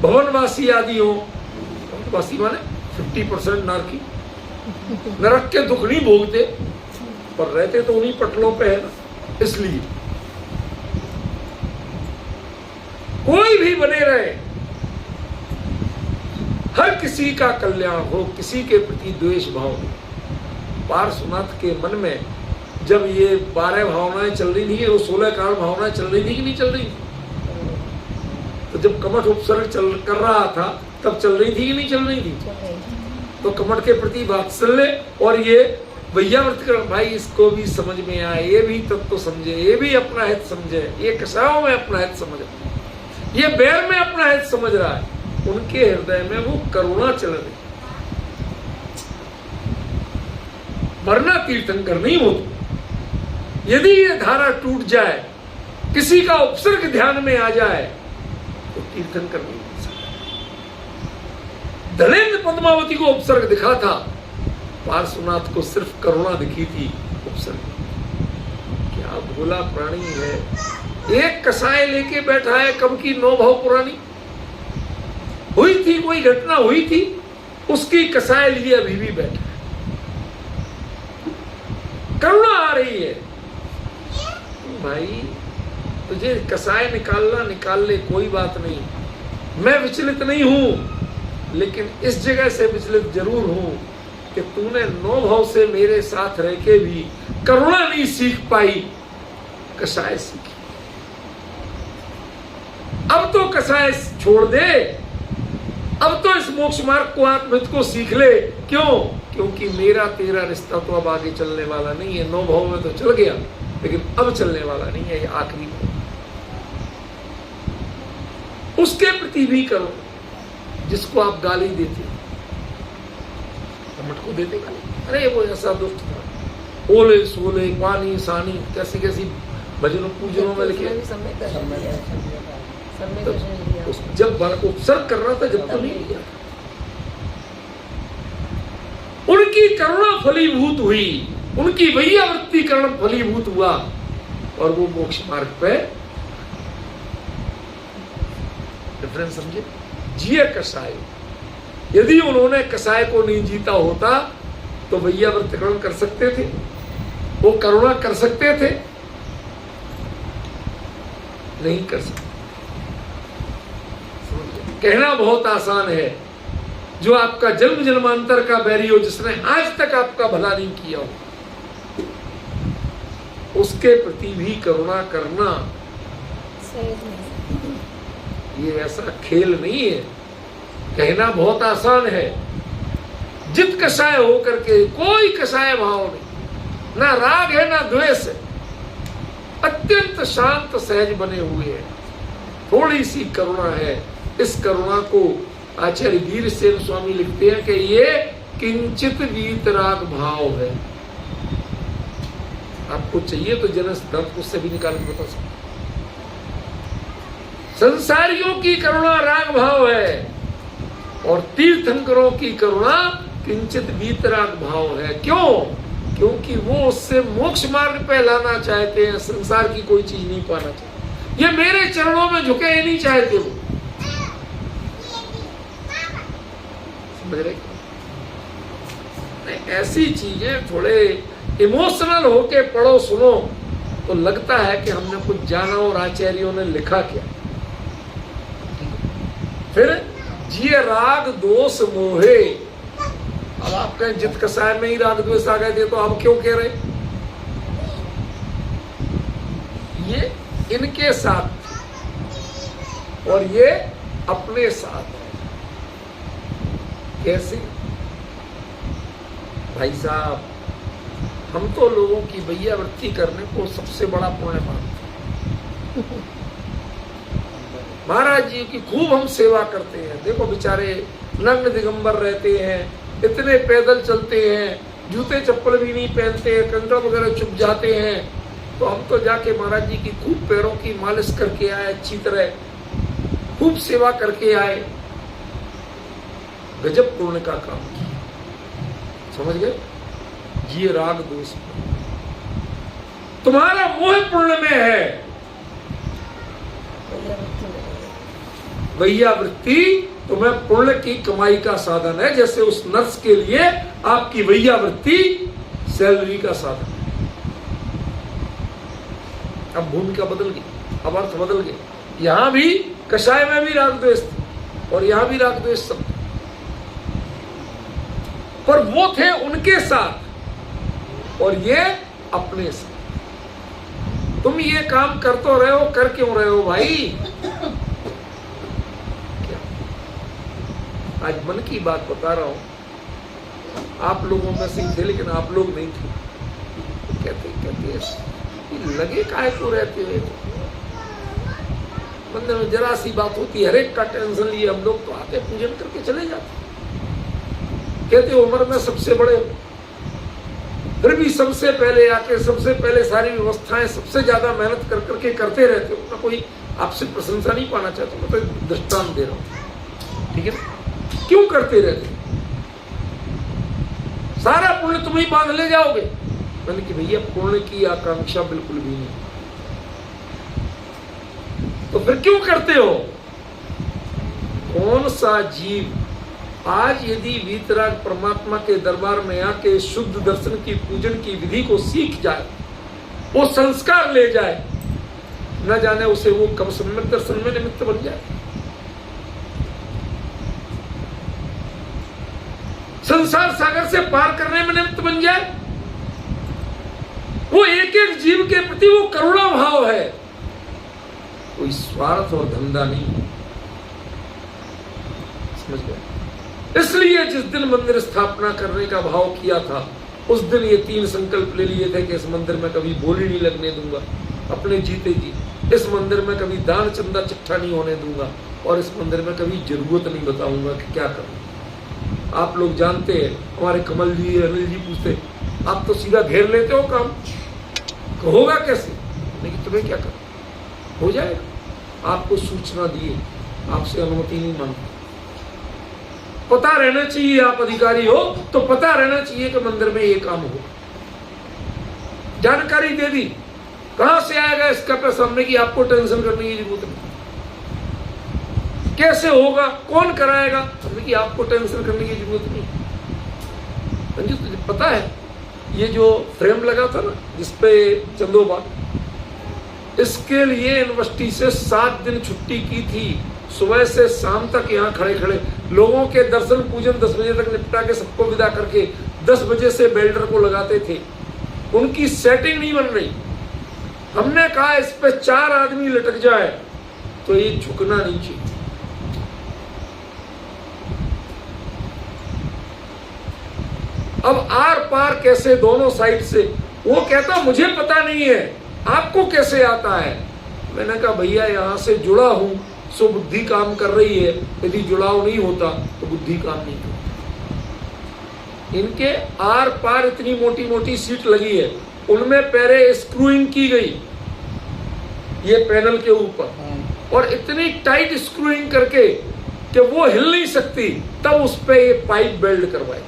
भवनवासी आदि हो, भवनवासी माने 50% नरकी, नरक के दुख नहीं भोगते, पर रहते तो उन्हीं पटलों पे है ना। इसलिए कोई भी बने रहे, हर किसी का कल्याण हो, किसी के प्रति द्वेष भाव हो। पार्श्वनाथ के मन में जब ये 12 भावनाएं चल रही थी, वो 16 कारण भावनाएं चल रही थी कि नहीं चल रही थी? तो जब कमठ उपसर्ग कर रहा था तब चल रही थी कि नहीं चल रही थी? तो कमठ के प्रति वात्सल्य और ये वैयावृत्त, भाई इसको भी समझ में आए, ये भी तत्व समझे, ये भी अपना हित समझे, ये कसायों में अपना हित समझे, ये बैर में अपना हित समझ रहा है, उनके हृदय में वो करुणा चल रही। वरना तीर्थंकर नहीं होते। यदि ये धारा टूट जाए, किसी का उपसर्ग ध्यान में आ जाए, तो तीर्थंकर नहीं हो सकता। दलेन्द्र पद्मावती को उपसर्ग दिखा था, पार्श्वनाथ को सिर्फ करुणा दिखी थी उपसर्ग। क्या भोला प्राणी है, एक कसाय लेके बैठा है, कब की 9 भाव पुरानी हुई थी, कोई घटना हुई थी, उसकी कसाय लिए अभी भी बैठा है, करुणा आ रही है। भाई तुझे कसाय निकालना निकाल ले, कोई बात नहीं, मैं विचलित नहीं हूं, लेकिन इस जगह से विचलित जरूर हूं कि तूने 9 भाव से मेरे साथ रह के भी करुणा नहीं सीख पाई, कसाय सीखी। अब तो कसाय छोड़ दे, अब तो इस मोक्ष मार्ग को, आत्महित को सीख ले। क्यों? क्योंकि मेरा तेरा रिश्ता तो अब आगे चलने वाला नहीं है। 9 भाव में तो चल गया, लेकिन अब चलने वाला नहीं है, ये आखिरी भाव। उसके प्रति भी करो जिसको आप गाली देते, कमठ को देते गाली, अरे वो ऐसा दुष्ट था, ओले सोले पानी सानी, कैसी कैसी भजनों पूजनों में लिखे। जब उपसर्ग कर रहा था, जब तो नहीं किया। उनकी करुणा फलीभूत हुई, उनकी वैयावृत्ति करण फलीभूत हुआ, और वो मोक्ष मार्ग पे डिफरेंस समझे। जिए कसाय, यदि उन्होंने कसाय को नहीं जीता होता तो वैयावृत्ति करण कर सकते थे, वो करुणा कर सकते थे? नहीं कर सकते। कहना बहुत आसान है, जो आपका जन्म जन्मांतर का बैरी हो, जिसने आज तक आपका भला नहीं किया हो, उसके प्रति भी करुणा करना ये ऐसा खेल नहीं है। कहना बहुत आसान है, जित कसाय होकर के कोई कसाय भाव नहीं, ना राग है ना द्वेष है, अत्यंत शांत सहज बने हुए हैं, थोड़ी सी करुणा है। इस करुणा को आचार्य वीरसेन स्वामी लिखते हैं कि ये किंचित वीतराग भाव है। आपको चाहिए तो जनस ग्रंथ उससे भी निकाल के बता सकते। संसारियों की करुणा राग भाव है और तीर्थंकरों की करुणा किंचित वीतराग भाव है। क्यों? क्योंकि वो उससे मोक्ष मार्ग पे लाना चाहते हैं, संसार की कोई चीज नहीं पाना चाहते। ये मेरे चरणों में झुके ही नहीं चाहते वो। समझ रहे? ऐसी चीजें थोड़े इमोशनल होके पढ़ो सुनो तो लगता है कि हमने कुछ जाना और आचार्यों ने लिखा क्या। फिर जिये राग दोष मोहे। अब आप कहें जित कसाय में ही राग द्वेष आ गए थे तो आप क्यों कह रहे? ये इनके साथ और ये अपने साथ। कैसे? भाई साहब, हम तो लोगों की वैयावृत्ति करने को सबसे बड़ा पुण्य मानते हैं। महाराज जी की खूब हम सेवा करते हैं। देखो बेचारे नग्न दिगंबर रहते हैं, इतने पैदल चलते हैं, जूते चप्पल भी नहीं पहनते, कंकड़ वगैरह चुप जाते हैं। तो हम तो जाके महाराज जी की खूब पैरों की मालिश करके आए, अच्छी तरह खूब सेवा करके आए। गजब पुण्य का काम किया। समझ गए? ये राग दोष तुम्हारा मोह पुण्य में है। वैयावृत्ति तुम्हें पुण्य की कमाई का साधन है, जैसे उस नर्स के लिए आपकी वैयावृत्ति सैलरी का साधन है। अब भूमिका बदल गई, अब अर्थ बदल गए। यहां भी कषाय में भी राग द्वेष और यहां भी राग द्वेष सब, पर वो थे उनके साथ और ये अपने साथ। तुम ये काम कर तो रहे हो, कर क्यों रहे हो भाई? क्या? आज मन की बात बता रहा हूं। आप लोगों में से थे लेकिन आप लोग नहीं थे। कहते लगे काहे को रहते हुए? मंदिर में जरा सी बात होती है, हर एक का टेंशन लिए हम लोग तो आते पूजन करके चले जाते। कहते उम्र में सबसे बड़े, फिर भी सबसे पहले आके सबसे पहले सारी व्यवस्थाएं सबसे ज्यादा मेहनत कर करके करते रहते हो। कोई आपसे प्रशंसा नहीं पाना चाहता, मैं तो दृष्टांत दे रहा हूं, ठीक है? क्यों करते रहते? सारा पुण्य तुम ही बांध ले जाओगे। मैंने कि भैया पुण्य की आकांक्षा बिल्कुल भी नहीं, तो फिर क्यों करते हो? कौन सा जीव आज यदि वीतराग परमात्मा के दरबार में आके शुद्ध दर्शन की पूजन की विधि को सीख जाए, वो संस्कार ले जाए, न जाने उसे वो कब सम्यक दर्शन में निमित्त बन जाए। संसार सागर से पार करने में निमित्त बन जाए। वो एक एक जीव के प्रति वो करुणा भाव है, कोई स्वार्थ और धंधा नहीं। समझ गए? इसलिए जिस दिन मंदिर स्थापना करने का भाव किया था, उस दिन ये 3 संकल्प ले लिए थे कि इस मंदिर में कभी बोली नहीं लगने दूंगा अपने जीते जी, इस मंदिर में कभी दान चंदा चिट्ठा नहीं होने दूंगा, और इस मंदिर में कभी जरूरत नहीं बताऊंगा कि क्या करूं। आप लोग जानते हैं, हमारे कमल जी अनिल जी पूछते, आप तो सीधा घेर लेते हो काम, होगा कैसे? लेकिन तुम्हें क्या करना, हो जाएगा। आपको सूचना दिए, आपसे अनुमति नहीं मांगते। पता रहना चाहिए, आप अधिकारी हो तो पता रहना चाहिए कि मंदिर में ये काम हो। जानकारी दे दी, कहां से आएगा इसका पैसा? हमने कि आपको टेंशन करने की जरूरत नहीं। कैसे होगा, कौन कराएगा? हमने कि आपको टेंशन करने की जरूरत नहीं। मंजू तुझे पता है ये जो फ्रेम लगा था ना जिसपे चंदोबा, इसके लिए यूनिवर्सिटी से 7 दिन छुट्टी की थी। सुबह से शाम तक यहाँ खड़े खड़े लोगों के दर्शन पूजन 10 बजे तक निपटा के सबको विदा करके 10 बजे से बेल्डर को लगाते थे। उनकी सेटिंग नहीं बन रही। हमने कहा इस पे 4 आदमी लटक जाए तो ये झुकना नहीं चाहिए। अब आर पार कैसे दोनों साइड से? वो कहता मुझे पता नहीं है, आपको कैसे आता है? मैंने कहा भैया यहां से जुड़ा हूं, सो बुद्धि काम कर रही है। यदि जुड़ाव नहीं होता तो बुद्धि काम नहीं करती। इनके आर पार इतनी मोटी मोटी सीट लगी है, उनमें पहले स्क्रूइंग की गई ये पैनल के ऊपर, और इतनी टाइट स्क्रूइंग करके कि वो हिल नहीं सकती, तब उस पे ये पाइप वेल्ड करवाई।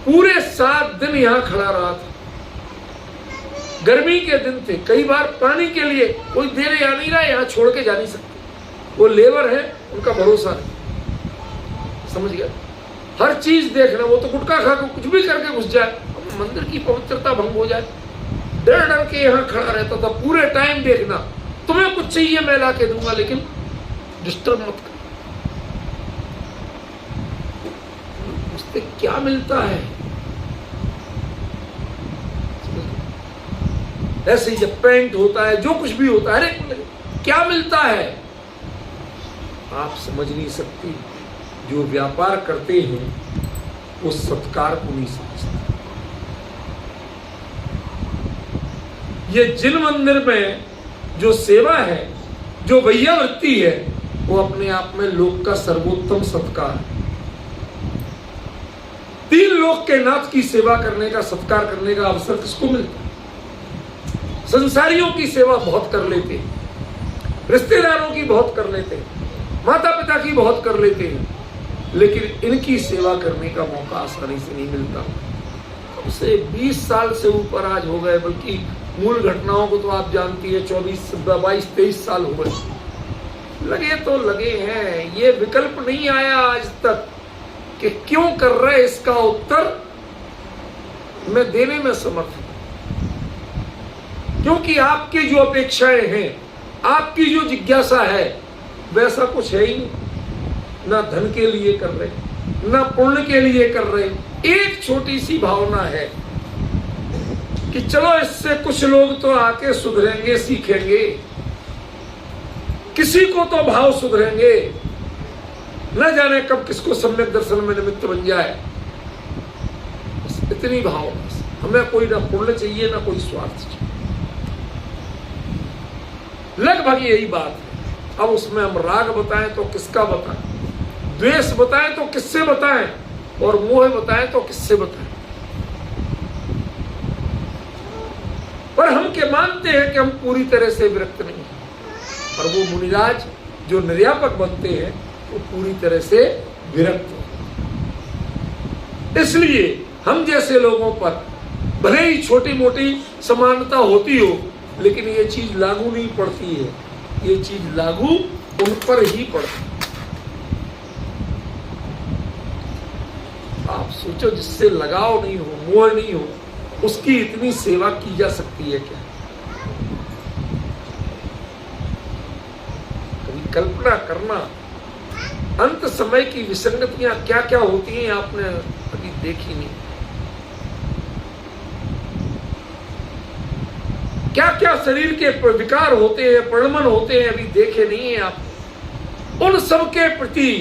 पूरे 7 दिन यहां खड़ा रहा था। गर्मी के दिन थे, कई बार पानी के लिए कोई देने आ नहीं रहा, यहां छोड़ के जा नहीं सकते। वो लेबर है, उनका भरोसा नहीं, समझ गया। हर चीज देखना, वो तो गुटखा खा के कुछ भी करके घुस जाए, मंदिर की पवित्रता भंग हो जाए, डर डर के यहां खड़ा रहता था। पूरे टाइम देखना, तुम्हें कुछ चाहिए मैं ला के दूंगा, लेकिन डिस्टर्ब मत कर। उससे क्या मिलता है? ऐसे ही जब पेंट होता है, जो कुछ भी होता है, अरे क्या मिलता है आप समझ नहीं सकती। जो व्यापार करते हैं वो सत्कार को नहीं समझते। ये जिन मंदिर में जो सेवा है, जो वैयावृत्ति है, वो अपने आप में लोक का सर्वोत्तम सत्कार है। 3 लोक के नाथ की सेवा करने का, सत्कार करने का अवसर किसको मिलता है? संसारियों की सेवा बहुत कर लेते हैं, रिश्तेदारों की बहुत कर लेते हैं, माता पिता की बहुत कर लेते हैं, लेकिन इनकी सेवा करने का मौका आसानी से नहीं मिलता। उसे 20 साल से ऊपर आज हो गए, बल्कि मूल घटनाओं को तो आप जानती है, 22-23 साल हो गए। लगे तो लगे हैं, ये विकल्प नहीं आया आज तक कि क्यों कर रहे, इसका उत्तर मैं देने में समर्थ हूं। क्योंकि आपकी जो अपेक्षाएं हैं, आपकी जो जिज्ञासा है, वैसा कुछ है ही नहीं। ना धन के लिए कर रहे, ना पुण्य के लिए कर रहे। एक छोटी सी भावना है कि चलो इससे कुछ लोग तो आके सुधरेंगे, सीखेंगे, किसी को तो भाव सुधरेंगे, न जाने कब किसको सम्यक दर्शन में निमित्त बन जाए। इतनी भावना। हमें कोई ना पुण्य चाहिए, ना कोई स्वार्थ चाहिए, लगभग यही बात है। अब उसमें हम राग बताएं तो किसका बताएं, द्वेष बताएं तो किससे बताएं, और मोह बताएं तो किससे बताएं। पर हम के मानते हैं कि हम पूरी तरह से विरक्त नहीं हैं, और वो मुनिराज जो निर्यापक बनते हैं वो पूरी तरह से विरक्त हैं। इसलिए हम जैसे लोगों पर भले ही छोटी मोटी समानता होती हो, लेकिन ये चीज लागू नहीं पड़ती है। ये चीज लागू उन पर ही पड़ती है। आप सोचो, जिससे लगाव नहीं हो, मोह नहीं हो, उसकी इतनी सेवा की जा सकती है क्या? कभी कल्पना करना, अंत समय की विसंगतियां क्या क्या होती हैं आपने अभी देखी नहीं। क्या क्या शरीर के विकार होते हैं, परिणमन होते हैं, अभी देखे नहीं है आप। उन सब के प्रति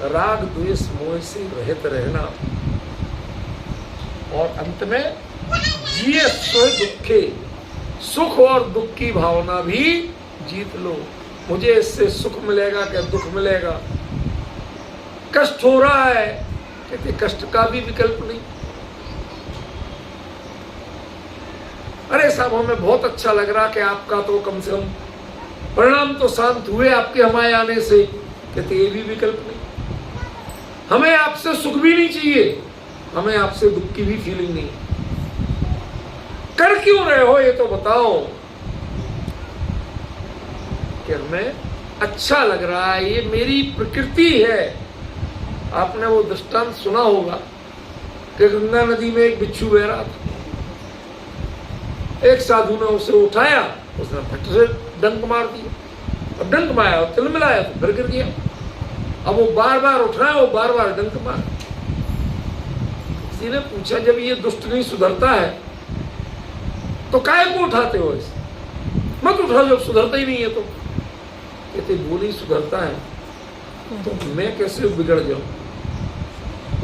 राग द्वेष मोह से रहित रहना, और अंत में जिए स्व दुखे, सुख और दुख की भावना भी जीत लो। मुझे इससे सुख मिलेगा क्या दुख मिलेगा? कष्ट हो रहा है, कहते कष्ट का भी विकल्प नहीं। अरे साहब, हमें बहुत अच्छा लग रहा कि आपका तो कम से कम परिणाम तो शांत हुए आपके हमारे आने से, कहते ये भी विकल्प नहीं। हमें आपसे सुख भी नहीं चाहिए, हमें आपसे दुख की भी फीलिंग नहीं। कर क्यों रहे हो ये तो बताओ। कि हमें अच्छा लग रहा है, ये मेरी प्रकृति है। आपने वो दृष्टांत सुना होगा कि गंगा नदी में एक बिच्छू बह रहा था। एक साधु ने उसे उठाया, उसने फट से डंक मार दिया, और डंक मारा और तिल मिलाया तो फिर गिर गया। अब वो बार बार उठाया, वो बार बार डंक मार। किसी ने पूछा, जब ये दुष्ट नहीं सुधरता है तो काहे को उठाते हो इसे? मत उठाओ जब सुधरता ही नहीं है तो। कहते वो नहीं सुधरता है तो मैं कैसे बिगड़ जाऊं?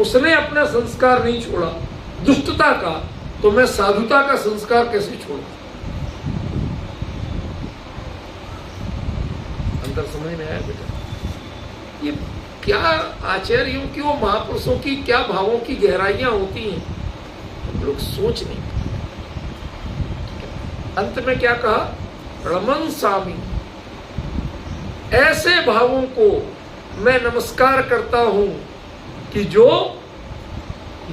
उसने अपना संस्कार नहीं छोड़ा दुष्टता का, तो मैं साधुता का संस्कार कैसे छोड़ूं? अंदर समझ में आया बेटा? ये क्या आचार्यों की, वो महापुरुषों की क्या भावों की गहराइयां होती हैं, हम लोग सोच नहीं। अंत में क्या कहा? रमन स्वामी, ऐसे भावों को मैं नमस्कार करता हूं कि जो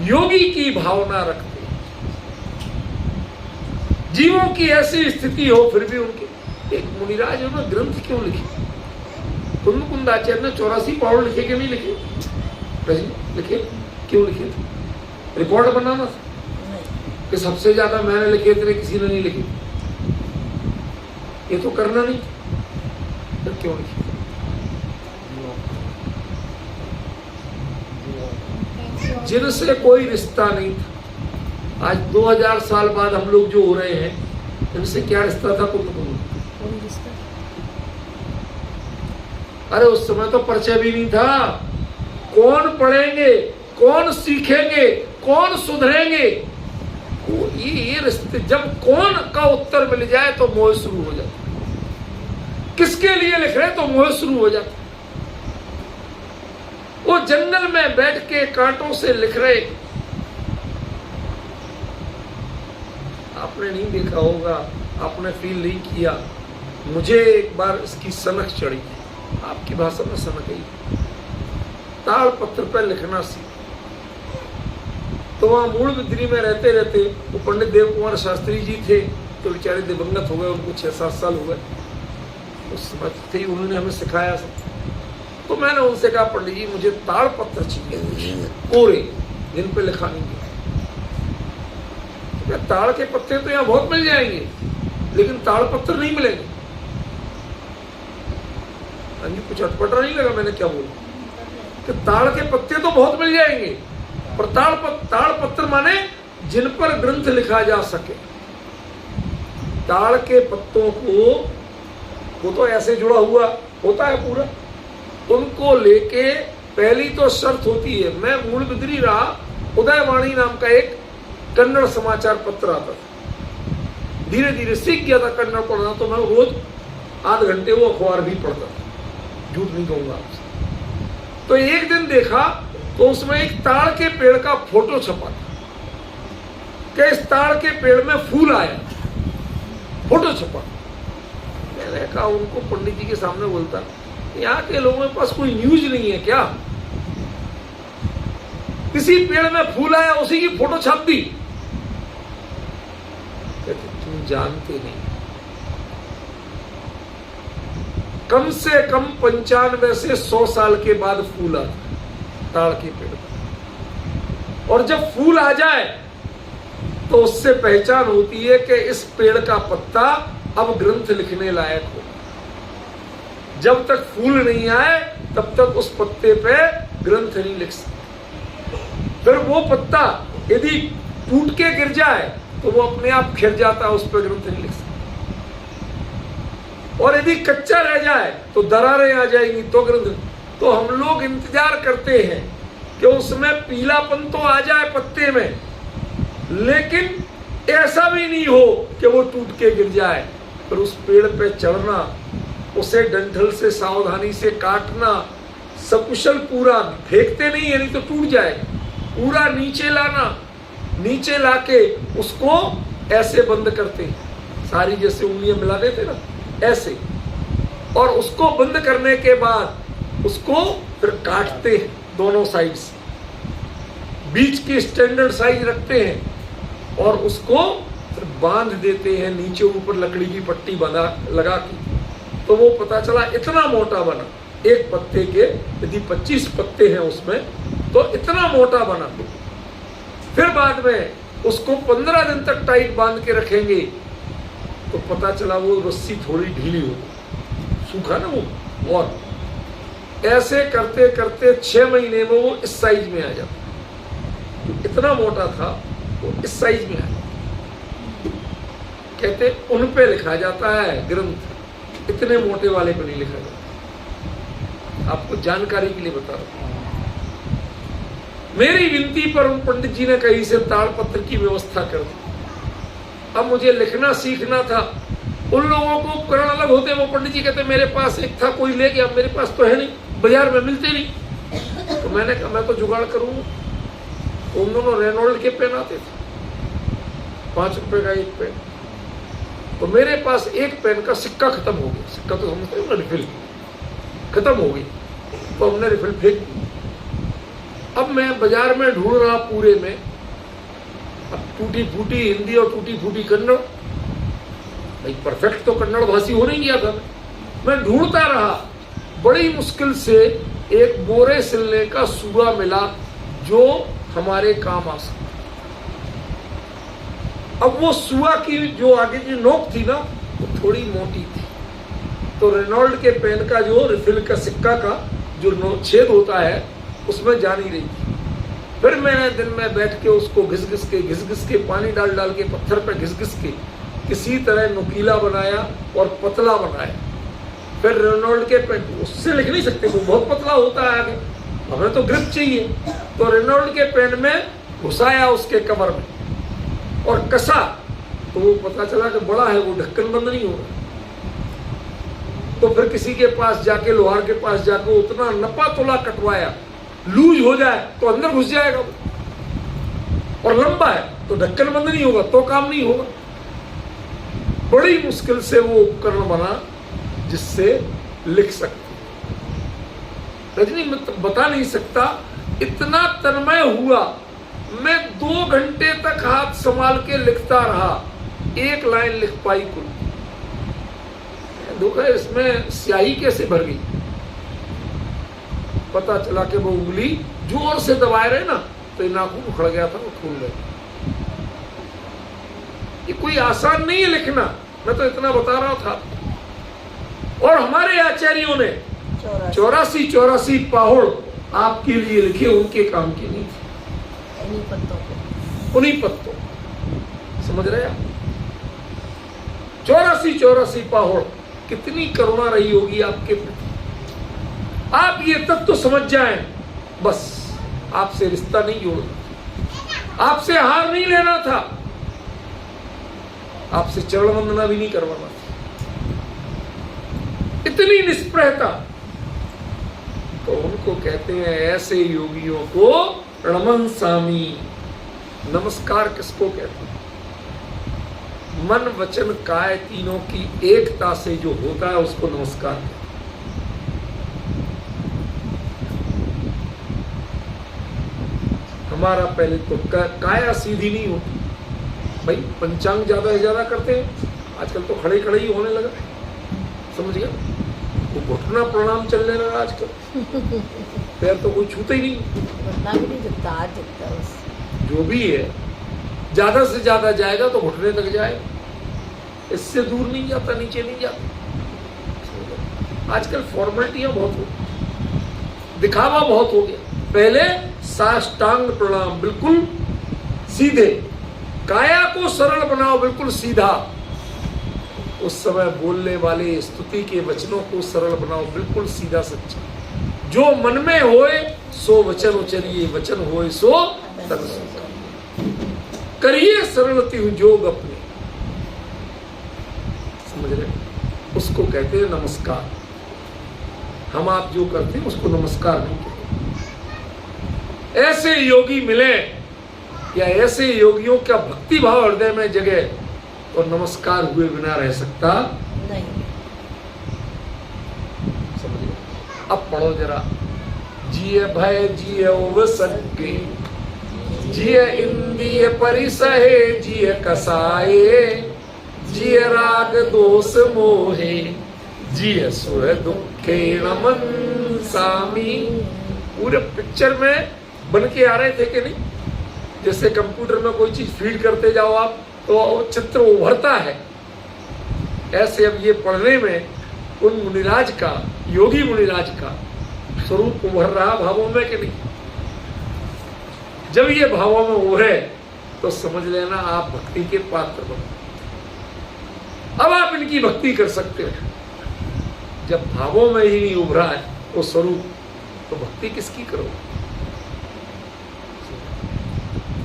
योगी की भावना रखते हैं। जीवों की ऐसी स्थिति हो फिर भी उनके, एक मुनिराज ने ग्रंथ क्यों लिखे? कुंदाचार्य ने 84 पौड़ लिखे कि नहीं लिखे? लिखे, क्यों लिखे? रिकॉर्ड बनाना था कि सबसे ज्यादा मैंने लिखे थे, किसी ने नहीं लिखे। ये तो करना नहीं, तो क्यों लिखे? जिनसे कोई रिश्ता नहीं था, आज 2000 साल बाद हम लोग जो हो रहे हैं, इनसे क्या रिश्ता था? कोई रिश्ता? अरे उस समय तो परिचय भी नहीं था। कौन पढ़ेंगे, कौन सीखेंगे, कौन सुधरेंगे? ये रिश्ते, जब कौन का उत्तर मिल जाए तो मोह शुरू हो जाता। किसके लिए लिख रहे तो मोह शुरू हो जाता। वो जंगल में बैठ के कांटों से लिख रहे। आपने नहीं देखा होगा, आपने फील नहीं किया। मुझे एक बार इसकी सनक चढ़ी, आपकी भाषा में सनक आई। ताड़ पत्र पर लिखना सीख। तो वहां मूल बिद्री में रहते रहते वो पंडित देव कुमार शास्त्री जी थे, तो बेचारे दिवंगत हो गए, उनको 6-7 साल हो गए। उस समय थे, उन्होंने हमें सिखाया सब। तो मैंने उनसे कहा, पंडित जी मुझे ताड़ पत्र चाहिए कोरे, जिन पे लिखा नहीं गया। तो ताड़ के पत्ते तो यहाँ बहुत मिल जाएंगे, लेकिन ताड़ पत्र नहीं मिलेंगे। कुछ अटपटा नहीं लगा मैंने क्या बोला? कि ताड़ के पत्ते तो बहुत मिल जाएंगे, पर ताड़ पत्र माने जिन पर ग्रंथ लिखा जा सके। ताड़ के पत्तों को, वो तो ऐसे जुड़ा हुआ होता है पूरा, उनको लेके पहली तो शर्त होती है। मैं मूल बिदरी रहा, उदयवाणी नाम का एक कन्नड़ समाचार पत्र आता था। धीरे धीरे सीख गया था कन्नड़ पढ़ना, तो मैं रोज आध घंटे वो अखबार भी पढ़ता था, झूठ नहीं कहूंगा आपसे। तो एक दिन देखा तो उसमें एक ताड़ के पेड़ का फोटो छपा था कि इस ताड़ के पेड़ में फूल आया, फोटो छपा। मैंने कहा उनको, पंडित जी के सामने बोलता, यहाँ के लोगों के पास कोई न्यूज नहीं है क्या? किसी पेड़ में फूल आया, उसी की फोटो छाप दी। कहते तुम जानते नहीं, कम से कम 95 से 100 साल के बाद फूल आता ताड़ के पेड़ पर। और जब फूल आ जाए तो उससे पहचान होती है कि इस पेड़ का पत्ता अब ग्रंथ लिखने लायक हो। जब तक फूल नहीं आए तब तक उस पत्ते पे ग्रंथ नहीं लिख सकते। फिर वो पत्ता यदि टूट के गिर जाए तो वो अपने आप खिल जाता है, उस पर ग्रंथ नहीं लिख सकते। और यदि कच्चा रह जाए तो दरारें आ जाएंगी तो ग्रंथ। तो हम लोग इंतजार करते हैं कि उसमें पीलापन तो आ जाए पत्ते में, लेकिन ऐसा भी नहीं हो कि वो टूट के गिर जाए। फिर उस पेड़ पे चढ़ना, उसे डंठल से सावधानी से काटना, सकुशल पूरा, फेंकते नहीं है नहीं तो टूट जाएगा। पूरा नीचे लाना, नीचे लाके उसको ऐसे बंद करते हैं, सारी जैसे उंगलियां मिला देते ना ऐसे। और उसको बंद करने के बाद उसको फिर काटते हैं दोनों साइड से, बीच की स्टैंडर्ड साइज रखते हैं और उसको फिर बांध देते हैं नीचे ऊपर लकड़ी की पट्टी बना लगा के। तो वो पता चला इतना मोटा बना, एक पत्ते के यदि 25 पत्ते हैं उसमें तो इतना मोटा बना। फिर बाद में उसको 15 दिन तक टाइट बांध के रखेंगे तो पता चला वो रस्सी थोड़ी ढीली हो, सूखा ना वो। और ऐसे करते करते 6 महीने में वो इस साइज में आ जाता। इतना मोटा था वो इस साइज में आ जाता। कहते उन पे लिखा जाता है ग्रंथ, इतने मोटे वाले पे नहीं लिखा जाता। आपको जानकारी के लिए बता रहा हूं। मेरी विनती पर उन पंडित जी ने कहीं से ताड़पत्र की व्यवस्था कर दी। अब मुझे लिखना सीखना था। उन लोगों को उपकरण अलग होते, वो पंडित जी कहते मेरे पास एक था, कोई ले गया, मेरे पास तो है नहीं, बाजार में मिलते नहीं। तो मैंने कहा मैं तो जुगाड़ करूंगा। तो उन दोनों रेनॉल्ड के पेन आते थे, 5 रुपए का एक पेन। तो मेरे पास एक पेन का सिक्का खत्म हो गया, सिक्का तो समझते हो ना, रिफिल खत्म हो गई। तो हमने रिफिल फेंक दी। अब मैं बाजार में ढूंढ रहा पूरे में, अब टूटी फूटी हिंदी और टूटी फूटी कन्नड़, भाई परफेक्ट तो कन्नड़ भाषी हो नहीं गया था। मैं ढूंढता रहा, बड़ी मुश्किल से एक बोरे सिलने का सूरा मिला जो हमारे काम आ सकता। अब वो सुआ की जो आगे की नोक थी ना, वो थोड़ी मोटी थी। तो रेनॉल्ड के पेन का जो रिफिल का सिक्का का जो छेद होता है उसमें जा नहीं रही थी। फिर मैंने दिन में बैठ के उसको घिस के पानी डाल डाल के पत्थर पे घिस के किसी तरह नुकीला बनाया और पतला बनाया। फिर रेनॉल्ड के पेन, उससे लिख नहीं सकते, वो बहुत पतला होता है आगे, हमें तो ग्रिप चाहिए। तो रेनॉल्ड के पेन में घुसाया उसके कमर में और कसा, तो वो पता चला कि बड़ा है, वो ढक्कन बंद नहीं होगा। तो फिर किसी के पास जाके, लोहार के पास जाके उतना नपा तोला कटवाया, लूज हो जाए तो अंदर घुस जाएगा वो, और लंबा है तो ढक्कन बंद नहीं होगा, तो काम नहीं होगा। बड़ी मुश्किल से वो उपकरण बना जिससे लिख सकते। रजनी मैं बता नहीं सकता, इतना तन्मय हुआ। मैं 2 घंटे तक हाथ संभाल के लिखता रहा, एक लाइन लिख पाई कुल। दुख है, इसमें स्याही कैसे भर गई। पता चला कि वो उंगली जोर से दबाए रहे ना, तो ये नाखून उखड़ गया था, वो खुल गया। ये कोई आसान नहीं है लिखना, मैं तो इतना बता रहा था। और हमारे आचार्यों ने 84 पाहुड़ आपके लिए लिखे, उनके काम की नहीं थी, उन्हीं पत्तों। समझ रहे आप? 84 पाहुड़, कितनी करुणा रही होगी आपके प्रति। आप ये तब तो समझ जाएं, बस आपसे रिश्ता नहीं जोड़ना, आपसे हार नहीं लेना था, आपसे चरण वंदना भी नहीं करवाना था। इतनी निष्प्रहता। तो उनको कहते हैं ऐसे योगियों को नमस्कामी। नमस्कार किसको कहते हैं? मन वचन काय तीनों की एकता से जो होता है उसको नमस्कार कहते हैं। हमारा पहले तो काया सीधी नहीं होती भाई, पंचांग ज्यादा से ज्यादा करते हैं आजकल, तो खड़े खड़े ही होने लगा, समझ गया? वो घुटना प्रणाम चलने लगा आजकल, पैर तो कोई छूते ही नहीं, घुटना भी नहीं झुकता, हाथ झुकता है बस। जो भी है ज्यादा से ज्यादा जाएगा तो घुटने तक जाएगा, इससे दूर नहीं जाता, नीचे नहीं जाता। आजकल फॉर्मेलिटियां बहुत हो, दिखावा बहुत हो गया। पहले साष्टांग प्रणाम, बिल्कुल सीधे, काया को सरल बनाओ, बिल्कुल सीधा। उस समय बोलने वाले स्तुति के वचनों को सरल बनाओ, बिल्कुल सीधा सच्चा। जो मन में होए सो वचन उचरिए, वचन होए सो तन सुन। करिए सरलति जोग अपने, समझ रहे? उसको कहते हैं नमस्कार। हम आप जो करते हैं उसको नमस्कार नहीं कहते। ऐसे योगी मिले या ऐसे योगियों का भक्ति भाव हृदय में जगे तो नमस्कार हुए बिना रह सकता नहीं। समझिए। अब पढ़ो जरा। जिय भय जिय ओव सके, जिय इंद्रिय परिसहे, जिय कसाये, जिय राग दोष मोहे, जिय सुर दुखे नमन सामी। पूरे पिक्चर में बन के आ रहे थे कि नहीं? जैसे कंप्यूटर में कोई चीज फीड करते जाओ आप तो चित्र उभरता है, ऐसे अब ये पढ़ने में उन मुनिराज का, योगी मुनिराज का स्वरूप उभर रहा भावों में कि नहीं? जब ये भावों में उभरे तो समझ लेना आप भक्ति के पात्र बनो। अब आप इनकी भक्ति कर सकते हो। जब भावों में ही नहीं उभरा है वो स्वरूप, तो भक्ति किसकी करो?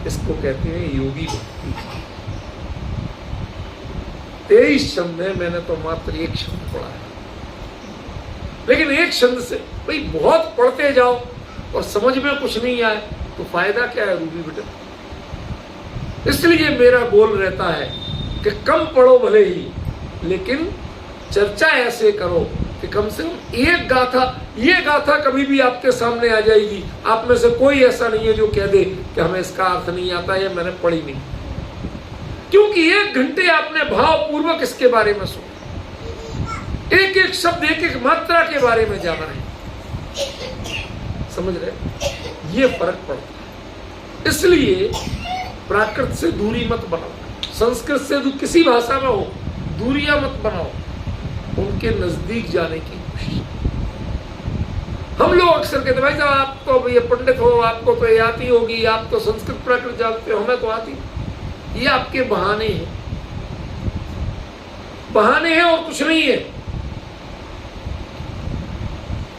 इसको कहते हैं योगी भक्ति। 23 शब्द है, मैंने तो मात्र एक शब्द पढ़ा है, लेकिन एक शब्द से भाई बहुत पढ़ते जाओ और समझ में कुछ नहीं आए तो फायदा क्या है रूबी बेटा। इसलिए मेरा गोल रहता है कि कम पढ़ो भले ही, लेकिन चर्चा ऐसे करो कि कम से कम एक गाथा, ये गाथा कभी भी आपके सामने आ जाएगी। आप में से कोई ऐसा नहीं है जो कह दे कि हमें इसका अर्थ नहीं आता, ये मैंने पढ़ी नहीं, क्योंकि 1 घंटे आपने भाव पूर्वक इसके बारे में सुना, एक एक शब्द, एक एक मात्रा के बारे में जाना है। समझ रहे, ये फर्क पड़ता है। इसलिए प्राकृत से दूरी मत बनाओ, संस्कृत से किसी भाषा में हो दूरियां मत बनाओ, उनके नजदीक जाने की कोशिश। हम लोग अक्सर कहते भाई साहब आप तो ये पंडित हो, आपको तो ये आती होगी, आप तो संस्कृत प्राकृत जानते हो, हमें तो आती। ये आपके बहाने हैं, बहाने हैं और कुछ नहीं है।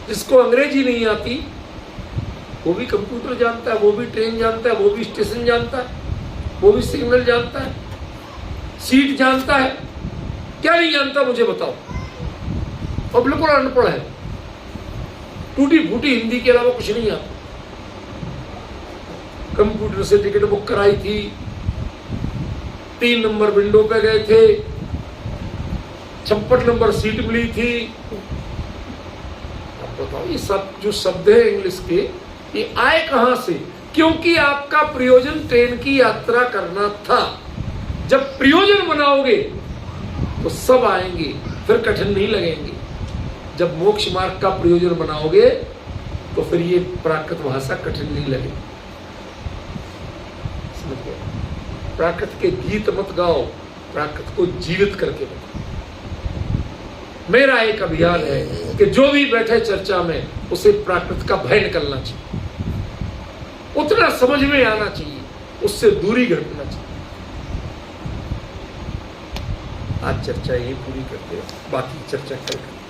जिसको अंग्रेजी नहीं आती वो भी कंप्यूटर जानता है, वो भी ट्रेन जानता है, वो भी स्टेशन जानता है, वो भी सिग्नल जानता है, सीट जानता है। क्या नहीं जानता मुझे बताओ? और बिल्कुल अनपढ़ है, टूटी फूटी हिंदी के अलावा कुछ नहीं आता। कंप्यूटर से टिकट बुक कराई थी, 3 नंबर विंडो पे गए थे, 56 नंबर सीट मिली थी। अब बताओ ये सब जो शब्द है इंग्लिश के, ये आए कहां से? क्योंकि आपका प्रयोजन ट्रेन की यात्रा करना था। जब प्रयोजन बनाओगे तो सब आएंगे, फिर कठिन नहीं लगेंगे। जब मोक्ष मार्ग का प्रयोजन बनाओगे तो फिर ये प्राकृत भाषा कठिन नहीं लगेगी। समझ गए? प्राकृत के गीत मत गाओ, प्राकृत को जीवित करके बताओ। मेरा एक अभियान है कि जो भी बैठे चर्चा में उसे प्राकृत का भय निकलना चाहिए, उतना समझ में आना चाहिए, उससे दूरी घटना चाहिए। आज चर्चा यही पूरी करते हैं, बाकी चर्चा कल करते हैं।